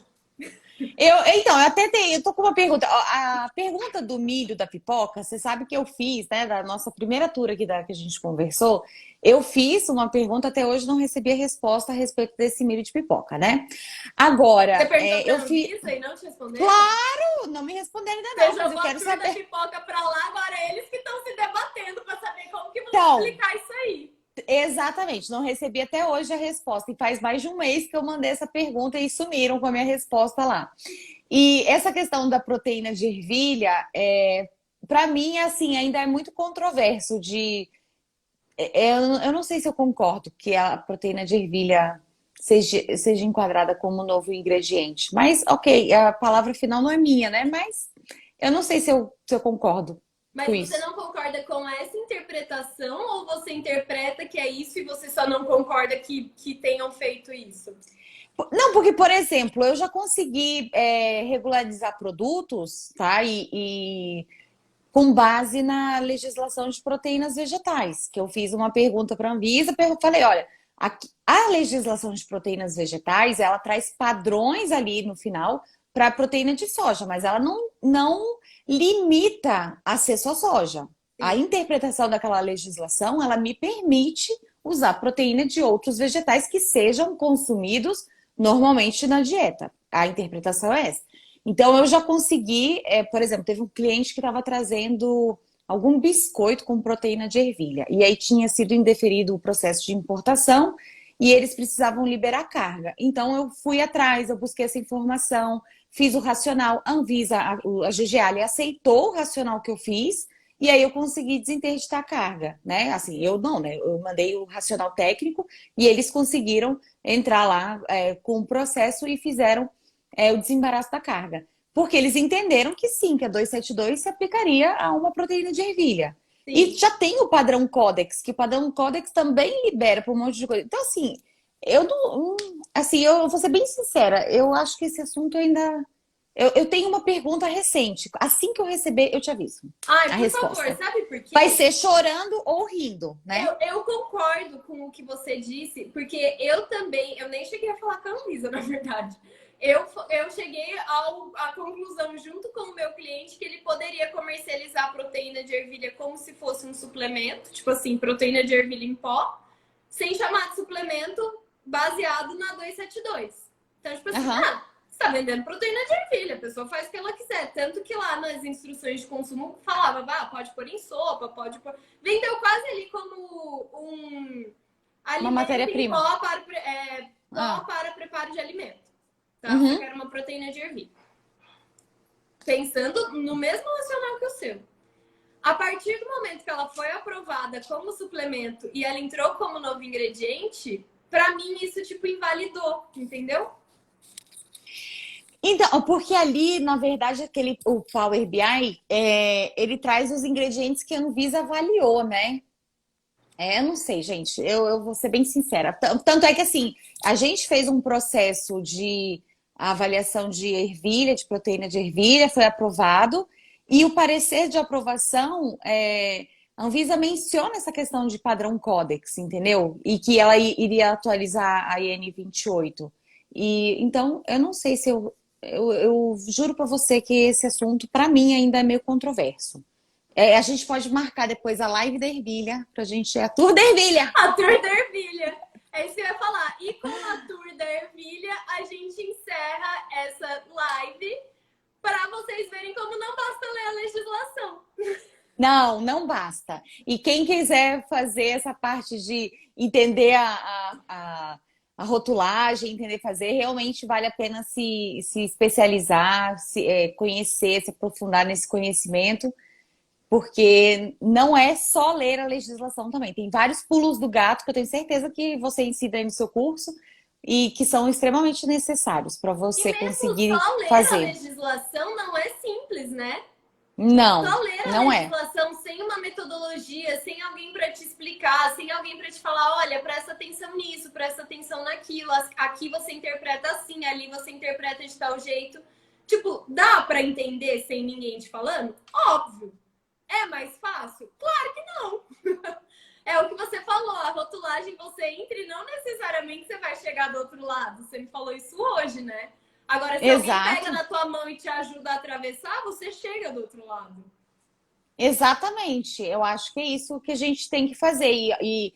Então, eu até tenho, eu tô com uma pergunta. Ó, a pergunta do milho da pipoca, você sabe que eu fiz, né, da nossa primeira tour aqui que a gente conversou, eu fiz uma pergunta, até hoje não recebi a resposta a respeito desse milho de pipoca, né? Você Agora, perguntou eu para a fiz. Anvisa e não te responderam? Claro, não me responderam ainda Você não, mas eu jogou a quero tour da saber. pipoca pra lá, agora eles que estão se debatendo pra saber como que vão Então, explicar isso aí. exatamente, não recebi até hoje a resposta. E faz mais de um mês que eu mandei essa pergunta e sumiram com a minha resposta lá. E essa questão da proteína de ervilha, para mim, assim, ainda é muito controverso eu não sei se eu concordo que a proteína de ervilha seja enquadrada como novo ingrediente. Mas, ok, a palavra final não é minha, né? Mas eu não sei se eu concordo com Mas você isso. não concorda com essa interpretação ou você interpreta que é isso e você só não concorda que tenham feito isso? Não, porque, por exemplo, eu já consegui regularizar produtos, tá? E com base na legislação de proteínas vegetais, que eu fiz uma pergunta para a Anvisa, falei, olha, a legislação de proteínas vegetais, ela traz padrões ali no final para a proteína de soja, mas ela não limita a ser só soja. A Sim. interpretação daquela legislação, ela me permite usar proteína de outros vegetais que sejam consumidos normalmente na dieta. A interpretação é essa. Então, eu já consegui, por exemplo, teve um cliente que estava trazendo algum biscoito com proteína de ervilha. E aí tinha sido indeferido o processo de importação e eles precisavam liberar carga. Então, eu fui atrás, eu busquei essa informação, fiz o racional. A Anvisa, a GGAL, aceitou o racional que eu fiz e aí eu consegui desinterditar a carga, né? Assim, eu não, né? Eu mandei o racional técnico e eles conseguiram entrar lá com o processo e fizeram o desembaraço da carga. Porque eles entenderam que sim, que a 272 se aplicaria a uma proteína de ervilha. E Sim. já tem o padrão Codex, que o padrão Codex também libera para um monte de coisa. Então, assim, eu não. Assim, eu vou ser bem sincera, eu acho que esse assunto ainda. Eu tenho uma pergunta recente. Assim que eu receber, eu te aviso Ai, a por favor, resposta. sabe por Vai quê? ser chorando ou rindo, né? Eu concordo com o que você disse, porque eu também, eu nem cheguei a falar com a Luísa, na verdade. Eu cheguei à conclusão, junto com o meu cliente, que ele poderia comercializar a proteína de ervilha como se fosse um suplemento, tipo assim, proteína de ervilha em pó, sem chamar de suplemento baseado na 272. Então, tipo assim, Aham. você tá vendendo proteína de ervilha, a pessoa faz o que ela quiser. Tanto que lá nas instruções de consumo falava, pode pôr em sopa, pode pôr. Vendeu quase ali como um Uma alimento em matéria-prima. pó Ah. para preparo de alimento. Tá? Só que Uhum. era uma proteína de ervilha. Pensando no mesmo racional que o seu. A partir do momento que ela foi aprovada como suplemento e ela entrou como novo ingrediente, para mim isso tipo invalidou, entendeu? Então, porque ali, na verdade, o Power BI, ele traz os ingredientes que a Anvisa avaliou, né? Eu não sei, gente. Eu vou ser bem sincera. Tanto é que, assim, a gente fez um processo de avaliação de ervilha, de proteína de ervilha, foi aprovado. E o parecer de aprovação, a Anvisa menciona essa questão de padrão Codex, entendeu? E que ela iria atualizar a IN 28. E, então, eu não sei se eu juro para você que esse assunto, para mim, ainda é meio controverso. A gente pode marcar depois a live da ervilha, pra gente. A tour da ervilha! A tour da ervilha. É isso que eu ia falar. E com a tour da ervilha, a gente encerra essa live para vocês verem como não basta ler a legislação. Não, não basta. E quem quiser fazer essa parte de entender a rotulagem, entender fazer, realmente vale a pena se especializar, conhecer, se aprofundar nesse conhecimento, porque não é só ler a legislação também. Tem vários pulos do gato que eu tenho certeza que você ensina aí no seu curso e que são extremamente necessários para E você mesmo conseguir só ler a fazer. legislação não é simples, né? Não, Só ler a não é. legislação sem uma metodologia, sem alguém para te explicar, sem alguém para te falar, olha, presta atenção nisso, presta atenção naquilo, aqui você interpreta assim, ali você interpreta de tal jeito. Tipo, dá para entender sem ninguém te falando? Óbvio. É mais fácil? Claro que não. É o que você falou, a rotulagem você entra e não necessariamente você vai chegar do outro lado. Você me falou isso hoje, né? Agora, se alguém pega Exato. na tua mão e te ajuda a atravessar, você chega do outro lado. Exatamente. Eu acho que é isso que a gente tem que fazer. E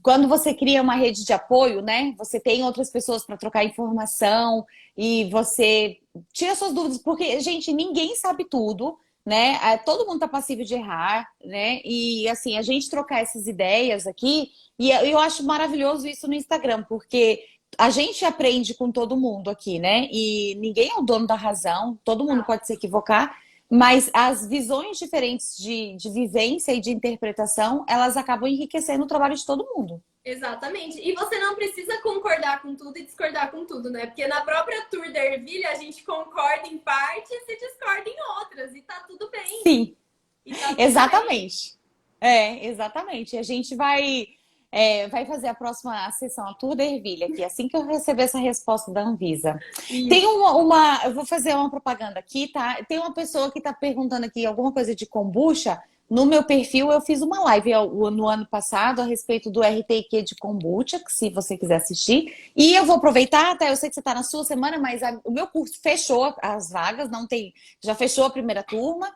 quando você cria uma rede de apoio, né? Você tem outras pessoas para trocar informação e você tira suas dúvidas, porque, gente, ninguém sabe tudo, né? Todo mundo tá passível de errar, né? E assim, a gente trocar essas ideias aqui, e eu acho maravilhoso isso no Instagram, porque a gente aprende com todo mundo aqui, né? E ninguém é o dono da razão, todo mundo Ah, pode se equivocar. Mas as visões diferentes de vivência e de interpretação, elas acabam enriquecendo o trabalho de todo mundo. exatamente. E você não precisa concordar com tudo e discordar com tudo, né? Porque na própria Tour da Ervilha a gente concorda em partes e discorda em outras. E tá tudo bem. Sim, E tá tudo bem. exatamente. Exatamente. A gente vai fazer a próxima sessão, a Tour da Ervilha, aqui, assim que eu receber essa resposta da Anvisa. Tem Isso. eu vou fazer uma propaganda aqui, tá? Tem uma pessoa que tá perguntando aqui alguma coisa de kombucha. No meu perfil, eu fiz uma live no ano passado a respeito do RTQ de kombucha, que se você quiser assistir. E eu vou aproveitar, até eu sei que você está na sua semana, mas o meu curso fechou as vagas, não tem, já fechou a primeira turma.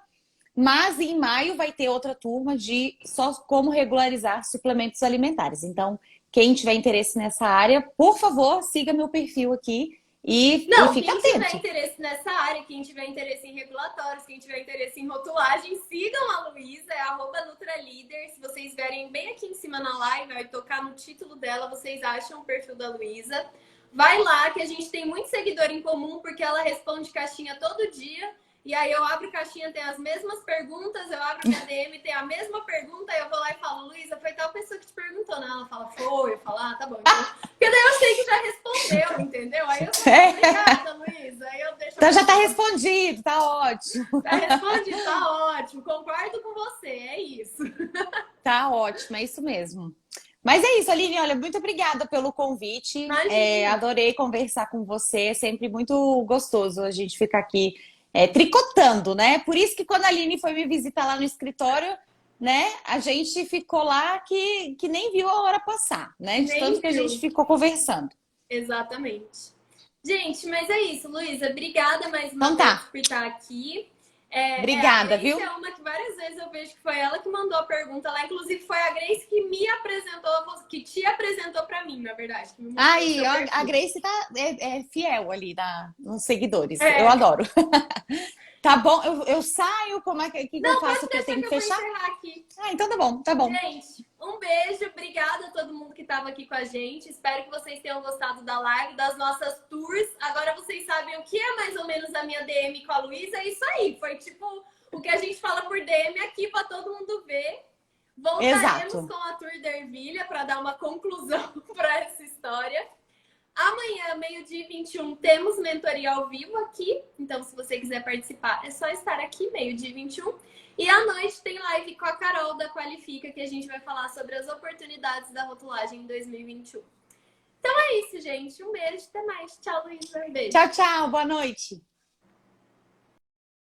Mas em maio vai ter outra turma de só como regularizar suplementos alimentares. Então, quem tiver interesse nessa área, por favor, siga meu perfil aqui e Não, fique quem tiver atento. interesse nessa área, quem tiver interesse em regulatórios, quem tiver interesse em rotulagem, sigam a Luísa, é @NutraLíder. Se vocês verem bem aqui em cima na live, vai tocar no título dela, vocês acham o perfil da Luísa. Vai lá, que a gente tem muito seguidor em comum, porque ela responde caixinha todo dia. E aí eu abro caixinha, tem as mesmas perguntas, eu abro minha DM, tem a mesma pergunta, aí eu vou lá e falo, Luísa, foi tal pessoa que te perguntou, né? Ela fala, foi, eu falo, ah, tá bom. Então... Porque daí eu sei que já respondeu, entendeu? Aí eu falo, obrigada, Luísa. Aí eu deixo. Então já está respondido, tá ótimo. Tá respondido, tá ótimo. Concordo com você, é isso. Tá ótimo, é isso mesmo. Mas é isso, Aline, olha, muito obrigada pelo convite. Imagina. Adorei conversar com você, é sempre muito gostoso a gente ficar aqui tricotando, né? Por isso que quando a Aline foi me visitar lá no escritório, né, a gente ficou lá que nem viu a hora passar, né? De Nem tanto que a gente viu. ficou conversando. Exatamente. Gente, mas é isso, Luísa. Obrigada mais uma Então vez tá, por estar aqui. A obrigada, Grace viu? é uma que várias vezes eu vejo que foi ela que mandou a pergunta lá. Inclusive, foi a Grace que me apresentou, que te apresentou para mim, na verdade. Que me mostrou o Aí, seu a perfil. Grace é fiel ali nos seguidores. Eu É. adoro. Tá bom, eu saio, como é que eu Não, faço pode que eu deixar tenho que que eu vou fechar? encerrar aqui. Ah, então tá bom, tá bom. Gente, um beijo, obrigada a todo mundo que estava aqui com a gente. Espero que vocês tenham gostado da live, das nossas tours. Agora vocês sabem o que é mais ou menos a minha DM com a Luísa. É isso aí, foi tipo o que a gente fala por DM aqui para todo mundo ver. Voltaremos Exato. com a Tour da Ervilha para dar uma conclusão para essa história. Amanhã, meio-dia e 21, temos mentoria ao vivo aqui. Então, se você quiser participar, é só estar aqui, meio-dia e 21. E à noite tem live com a Carol da Qualifica, que a gente vai falar sobre as oportunidades da rotulagem em 2021. Então é isso, gente. Um beijo, até mais. Tchau, Luísa. Um beijo. Tchau, tchau, boa noite.